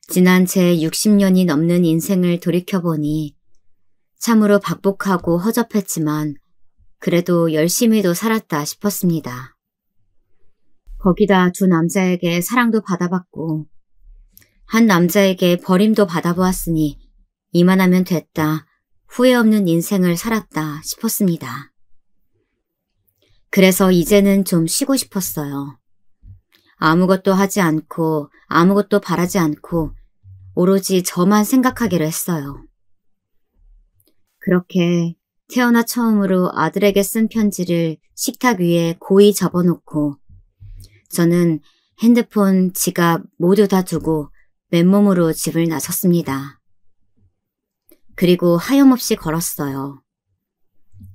지난 제 60년이 넘는 인생을 돌이켜보니 참으로 박복하고 허접했지만 그래도 열심히도 살았다 싶었습니다. 거기다 두 남자에게 사랑도 받아봤고 한 남자에게 버림도 받아보았으니 이만하면 됐다, 후회 없는 인생을 살았다 싶었습니다. 그래서 이제는 좀 쉬고 싶었어요. 아무것도 하지 않고 아무것도 바라지 않고 오로지 저만 생각하기로 했어요. 그렇게 태어나 처음으로 아들에게 쓴 편지를 식탁 위에 고이 접어놓고 저는 핸드폰, 지갑 모두 다 두고 맨몸으로 집을 나섰습니다. 그리고 하염없이 걸었어요.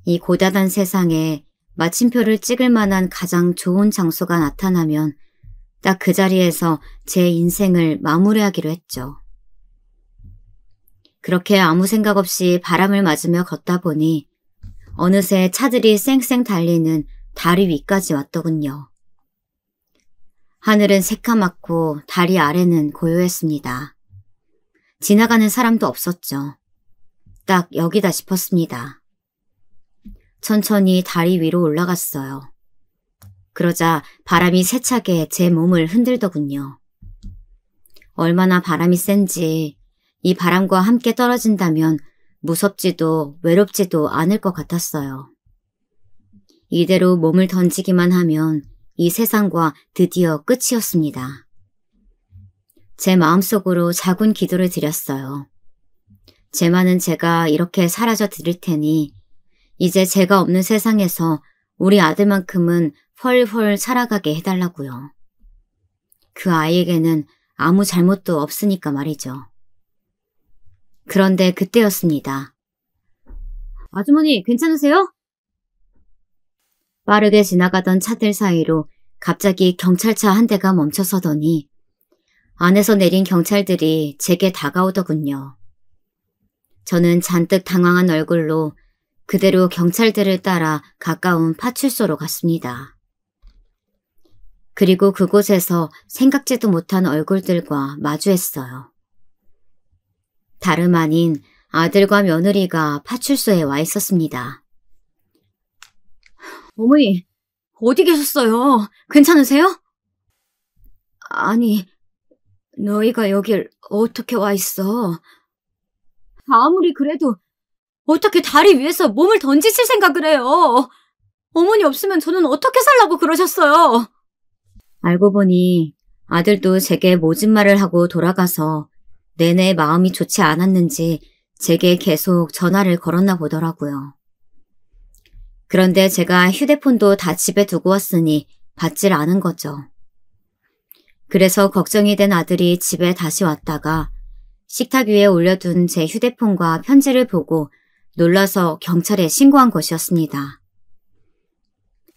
이 고다단 세상에 마침표를 찍을 만한 가장 좋은 장소가 나타나면 딱 그 자리에서 제 인생을 마무리하기로 했죠. 그렇게 아무 생각 없이 바람을 맞으며 걷다 보니 어느새 차들이 쌩쌩 달리는 다리 위까지 왔더군요. 하늘은 새까맣고 다리 아래는 고요했습니다. 지나가는 사람도 없었죠. 딱 여기다 싶었습니다. 천천히 다리 위로 올라갔어요. 그러자 바람이 세차게 제 몸을 흔들더군요. 얼마나 바람이 센지 이 바람과 함께 떨어진다면 무섭지도 외롭지도 않을 것 같았어요. 이대로 몸을 던지기만 하면 이 세상과 드디어 끝이었습니다. 제 마음속으로 작은 기도를 드렸어요. 제만은 제가 이렇게 사라져 드릴 테니 이제 제가 없는 세상에서 우리 아들만큼은 헐헐 살아가게 해달라고요. 그 아이에게는 아무 잘못도 없으니까 말이죠. 그런데 그때였습니다. 아주머니 괜찮으세요? 빠르게 지나가던 차들 사이로 갑자기 경찰차 한 대가 멈춰서더니 안에서 내린 경찰들이 제게 다가오더군요. 저는 잔뜩 당황한 얼굴로 그대로 경찰들을 따라 가까운 파출소로 갔습니다. 그리고 그곳에서 생각지도 못한 얼굴들과 마주했어요. 다름 아닌 아들과 며느리가 파출소에 와 있었습니다. 어머니, 어디 계셨어요? 괜찮으세요? 아니, 너희가 여길 어떻게 와 있어? 아무리 그래도 어떻게 다리 위에서 몸을 던지실 생각을 해요? 어머니 없으면 저는 어떻게 살라고 그러셨어요? 알고 보니 아들도 제게 모진 말을 하고 돌아가서 내내 마음이 좋지 않았는지 제게 계속 전화를 걸었나 보더라고요. 그런데 제가 휴대폰도 다 집에 두고 왔으니 받질 않은 거죠. 그래서 걱정이 된 아들이 집에 다시 왔다가 식탁 위에 올려둔 제 휴대폰과 편지를 보고 놀라서 경찰에 신고한 것이었습니다.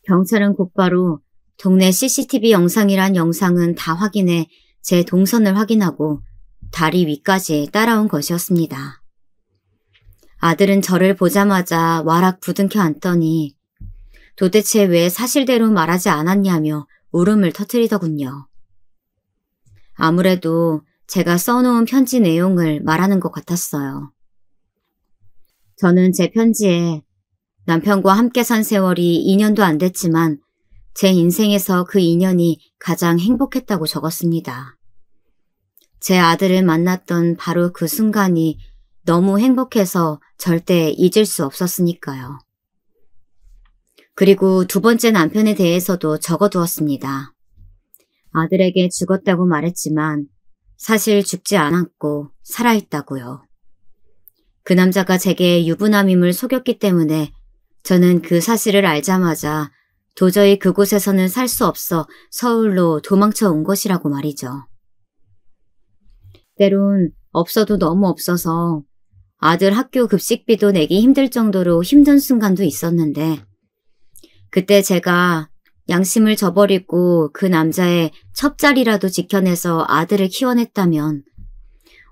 경찰은 곧바로 동네 CCTV 영상이란 영상은 다 확인해 제 동선을 확인하고 다리 위까지 따라온 것이었습니다. 아들은 저를 보자마자 와락 부둥켜 앉더니 도대체 왜 사실대로 말하지 않았냐며 울음을 터뜨리더군요. 아무래도 제가 써놓은 편지 내용을 말하는 것 같았어요. 저는 제 편지에 남편과 함께 산 세월이 2년도 안 됐지만 제 인생에서 그 2년이 가장 행복했다고 적었습니다. 제 아들을 만났던 바로 그 순간이 너무 행복해서 절대 잊을 수 없었으니까요. 그리고 두 번째 남편에 대해서도 적어두었습니다. 아들에게 죽었다고 말했지만 사실 죽지 않았고 살아있다고요. 그 남자가 제게 유부남임을 속였기 때문에 저는 그 사실을 알자마자 도저히 그곳에서는 살 수 없어 서울로 도망쳐 온 것이라고 말이죠. 때론 없어도 너무 없어서 아들 학교 급식비도 내기 힘들 정도로 힘든 순간도 있었는데 그때 제가 양심을 저버리고 그 남자의 첩자리라도 지켜내서 아들을 키워냈다면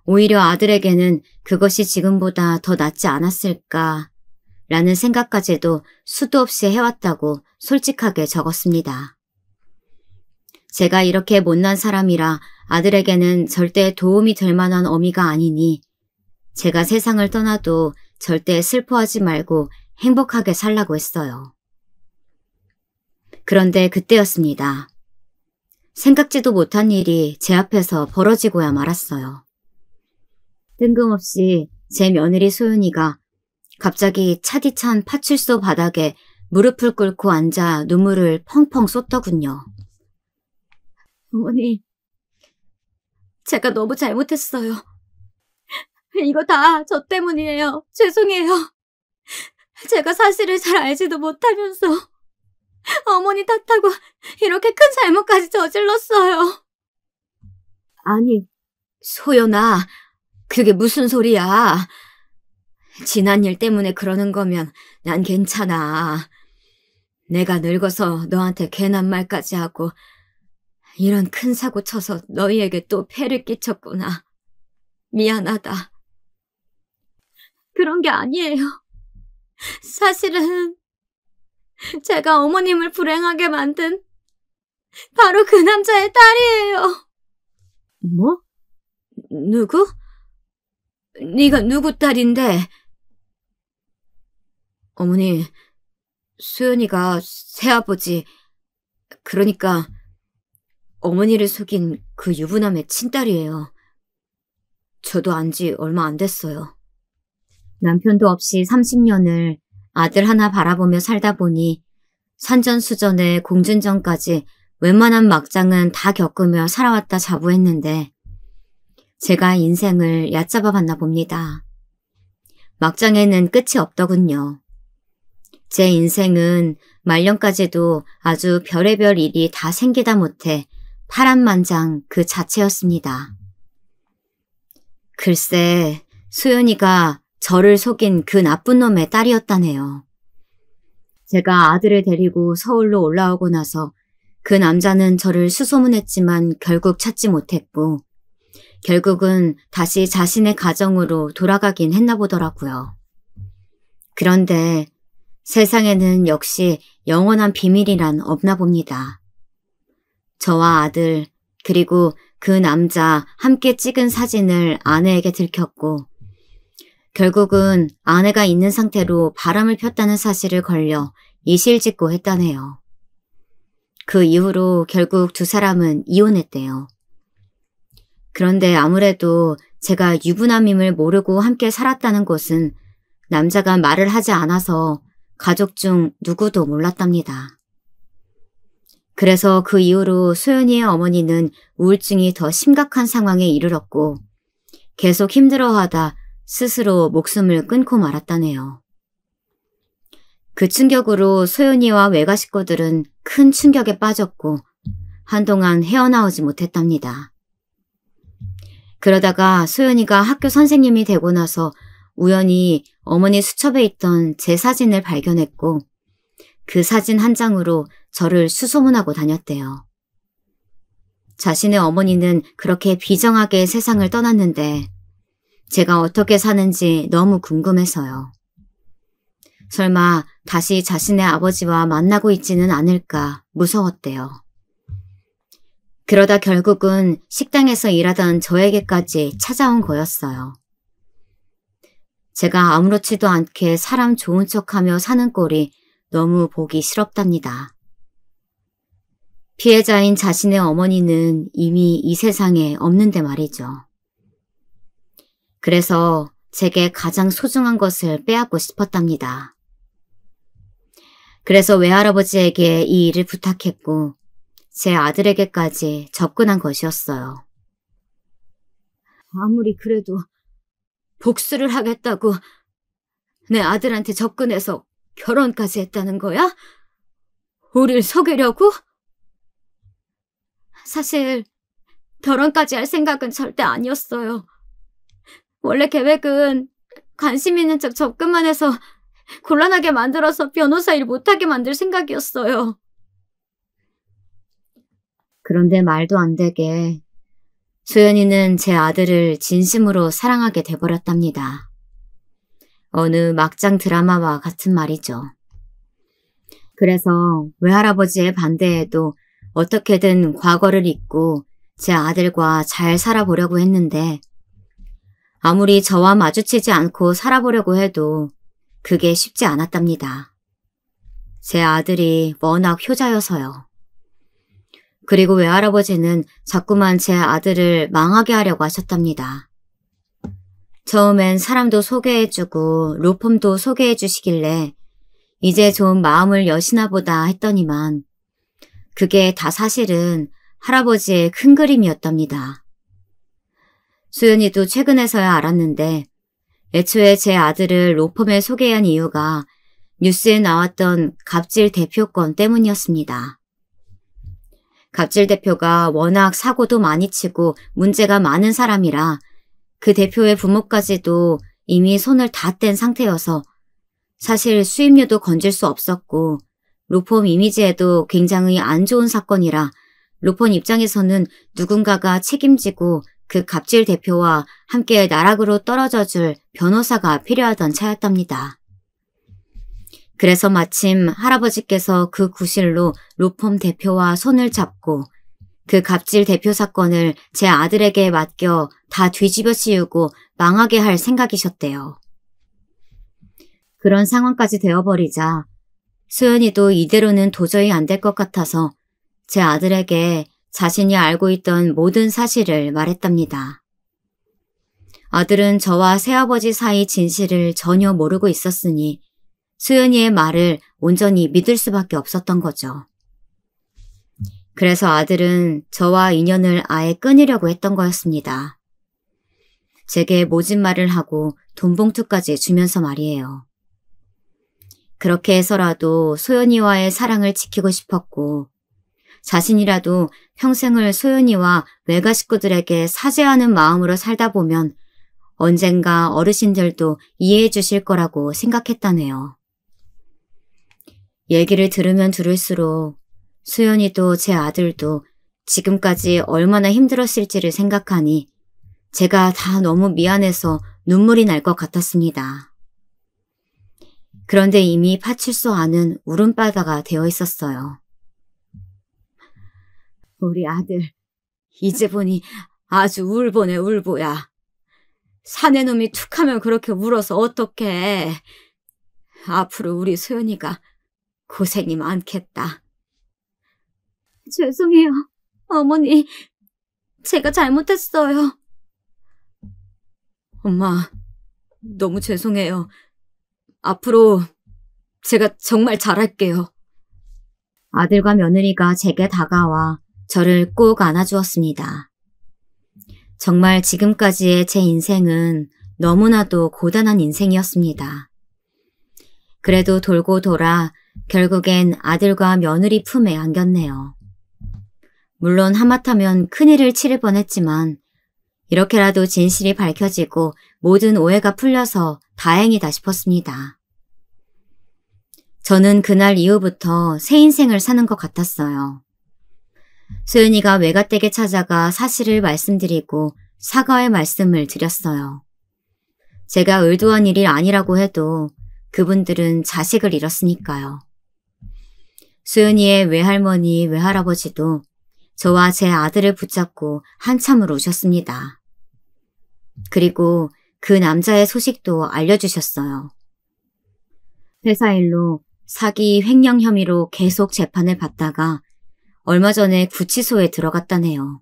오히려 아들에게는 그것이 지금보다 더 낫지 않았을까 라는 생각까지도 수도 없이 해왔다고 솔직하게 적었습니다. 제가 이렇게 못난 사람이라 아들에게는 절대 도움이 될 만한 어미가 아니니 제가 세상을 떠나도 절대 슬퍼하지 말고 행복하게 살라고 했어요. 그런데 그때였습니다. 생각지도 못한 일이 제 앞에서 벌어지고야 말았어요. 뜬금없이 제 며느리 소윤이가 갑자기 차디찬 파출소 바닥에 무릎을 꿇고 앉아 눈물을 펑펑 쏟더군요. 어머니, 제가 너무 잘못했어요. 이거 다 저 때문이에요. 죄송해요. 제가 사실을 잘 알지도 못하면서 어머니 탓하고 이렇게 큰 잘못까지 저질렀어요. 아니, 소연아, 그게 무슨 소리야. 지난 일 때문에 그러는 거면 난 괜찮아. 내가 늙어서 너한테 괜한 말까지 하고 이런 큰 사고 쳐서 너희에게 또 폐를 끼쳤구나. 미안하다. 그런 게 아니에요. 사실은 제가 어머님을 불행하게 만든 바로 그 남자의 딸이에요. 뭐? 누구? 네가 누구 딸인데? 어머니, 수연이가 새아버지, 그러니까 어머니를 속인 그 유부남의 친딸이에요. 저도 안 지 얼마 안 됐어요. 남편도 없이 30년을 아들 하나 바라보며 살다 보니 산전수전에 공준전까지 웬만한 막장은 다 겪으며 살아왔다 자부했는데 제가 인생을 얕잡아 봤나 봅니다. 막장에는 끝이 없더군요. 제 인생은 말년까지도 아주 별의별 일이 다 생기다 못해 파란만장 그 자체였습니다. 글쎄, 수연이가 저를 속인 그 나쁜 놈의 딸이었다네요. 제가 아들을 데리고 서울로 올라오고 나서 그 남자는 저를 수소문했지만 결국 찾지 못했고 결국은 다시 자신의 가정으로 돌아가긴 했나 보더라고요. 그런데 세상에는 역시 영원한 비밀이란 없나 봅니다. 저와 아들 그리고 그 남자 함께 찍은 사진을 아내에게 들켰고 결국은 아내가 있는 상태로 바람을 폈다는 사실을 걸려 이실직고 했다네요. 그 이후로 결국 두 사람은 이혼했대요. 그런데 아무래도 제가 유부남임을 모르고 함께 살았다는 것은 남자가 말을 하지 않아서 가족 중 누구도 몰랐답니다. 그래서 그 이후로 소연이의 어머니는 우울증이 더 심각한 상황에 이르렀고 계속 힘들어하다 스스로 목숨을 끊고 말았다네요. 그 충격으로 소연이와 외가 식구들은 큰 충격에 빠졌고 한동안 헤어나오지 못했답니다. 그러다가 소연이가 학교 선생님이 되고 나서 우연히 어머니 수첩에 있던 제 사진을 발견했고 그 사진 한 장으로 저를 수소문하고 다녔대요. 자신의 어머니는 그렇게 비정하게 세상을 떠났는데 제가 어떻게 사는지 너무 궁금해서요. 설마 다시 자신의 아버지와 만나고 있지는 않을까 무서웠대요. 그러다 결국은 식당에서 일하던 저에게까지 찾아온 거였어요. 제가 아무렇지도 않게 사람 좋은 척하며 사는 꼴이 너무 보기 싫었답니다. 피해자인 자신의 어머니는 이미 이 세상에 없는데 말이죠. 그래서 제게 가장 소중한 것을 빼앗고 싶었답니다. 그래서 외할아버지에게 이 일을 부탁했고 제 아들에게까지 접근한 것이었어요. 아무리 그래도 복수를 하겠다고 내 아들한테 접근해서 결혼까지 했다는 거야? 우릴 속이려고? 사실 결혼까지 할 생각은 절대 아니었어요. 원래 계획은 관심 있는 척 접근만 해서 곤란하게 만들어서 변호사 일 못하게 만들 생각이었어요. 그런데 말도 안 되게 소연이는 제 아들을 진심으로 사랑하게 돼버렸답니다. 어느 막장 드라마와 같은 말이죠. 그래서 외할아버지의 반대에도 어떻게든 과거를 잊고 제 아들과 잘 살아보려고 했는데 아무리 저와 마주치지 않고 살아보려고 해도 그게 쉽지 않았답니다. 제 아들이 워낙 효자여서요. 그리고 외할아버지는 자꾸만 제 아들을 망하게 하려고 하셨답니다. 처음엔 사람도 소개해주고 로펌도 소개해주시길래 이제 좀 마음을 여시나 보다 했더니만 그게 다 사실은 할아버지의 큰 그림이었답니다. 수연이도 최근에서야 알았는데 애초에 제 아들을 로펌에 소개한 이유가 뉴스에 나왔던 갑질 대표 건 때문이었습니다. 갑질 대표가 워낙 사고도 많이 치고 문제가 많은 사람이라 그 대표의 부모까지도 이미 손을 다 뗀 상태여서 사실 수임료도 건질 수 없었고 로펌 이미지에도 굉장히 안 좋은 사건이라 로펌 입장에서는 누군가가 책임지고 그 갑질 대표와 함께 나락으로 떨어져줄 변호사가 필요하던 차였답니다. 그래서 마침 할아버지께서 그 구실로 로펌 대표와 손을 잡고 그 갑질 대표 사건을 제 아들에게 맡겨 다 뒤집어 씌우고 망하게 할 생각이셨대요. 그런 상황까지 되어버리자 수연이도 이대로는 도저히 안 될 것 같아서 제 아들에게 자신이 알고 있던 모든 사실을 말했답니다. 아들은 저와 새아버지 사이 진실을 전혀 모르고 있었으니 수연이의 말을 온전히 믿을 수밖에 없었던 거죠. 그래서 아들은 저와 인연을 아예 끊으려고 했던 거였습니다. 제게 모진 말을 하고 돈봉투까지 주면서 말이에요. 그렇게 해서라도 소연이와의 사랑을 지키고 싶었고 자신이라도 평생을 소연이와 외가 식구들에게 사죄하는 마음으로 살다 보면 언젠가 어르신들도 이해해 주실 거라고 생각했다네요. 얘기를 들으면 들을수록 수연이도 제 아들도 지금까지 얼마나 힘들었을지를 생각하니 제가 다 너무 미안해서 눈물이 날 것 같았습니다. 그런데 이미 파출소 안은 울음바다가 되어 있었어요. 우리 아들, 이제 보니 아주 울보네 울보야. 사내놈이 툭하면 그렇게 울어서 어떡해. 앞으로 우리 소연이가 고생이 많겠다. 죄송해요, 어머니. 제가 잘못했어요. 엄마, 너무 죄송해요. 앞으로 제가 정말 잘할게요. 아들과 며느리가 제게 다가와 저를 꼭 안아주었습니다. 정말 지금까지의 제 인생은 너무나도 고단한 인생이었습니다. 그래도 돌고 돌아 결국엔 아들과 며느리 품에 안겼네요. 물론 하마터면 큰일을 치를 뻔했지만 이렇게라도 진실이 밝혀지고 모든 오해가 풀려서 다행이다 싶었습니다. 저는 그날 이후부터 새 인생을 사는 것 같았어요. 소연이가 외가댁에 찾아가 사실을 말씀드리고 사과의 말씀을 드렸어요. 제가 의도한 일이 아니라고 해도 그분들은 자식을 잃었으니까요. 소연이의 외할머니, 외할아버지도 저와 제 아들을 붙잡고 한참을 우셨습니다. 그리고 그 남자의 소식도 알려주셨어요. 회사 일로 사기 횡령 혐의로 계속 재판을 받다가 얼마 전에 구치소에 들어갔다네요.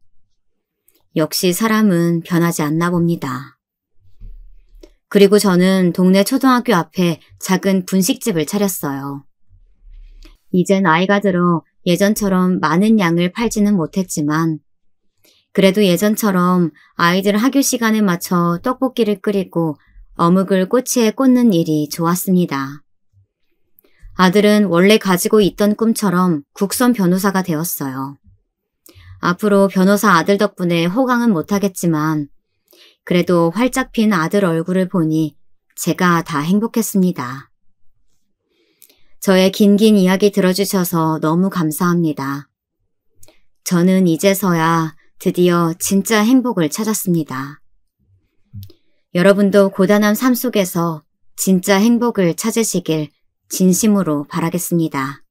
역시 사람은 변하지 않나 봅니다. 그리고 저는 동네 초등학교 앞에 작은 분식집을 차렸어요. 이제 나이가 들어 예전처럼 많은 양을 팔지는 못했지만 그래도 예전처럼 아이들 학교 시간에 맞춰 떡볶이를 끓이고 어묵을 꼬치에 꽂는 일이 좋았습니다. 아들은 원래 가지고 있던 꿈처럼 국선 변호사가 되었어요. 앞으로 변호사 아들 덕분에 호강은 못하겠지만 그래도 활짝 핀 아들 얼굴을 보니 제가 다 행복했습니다. 저의 긴긴 이야기 들어주셔서 너무 감사합니다. 저는 이제서야 드디어 진짜 행복을 찾았습니다. 여러분도 고단한 삶 속에서 진짜 행복을 찾으시길 진심으로 바라겠습니다.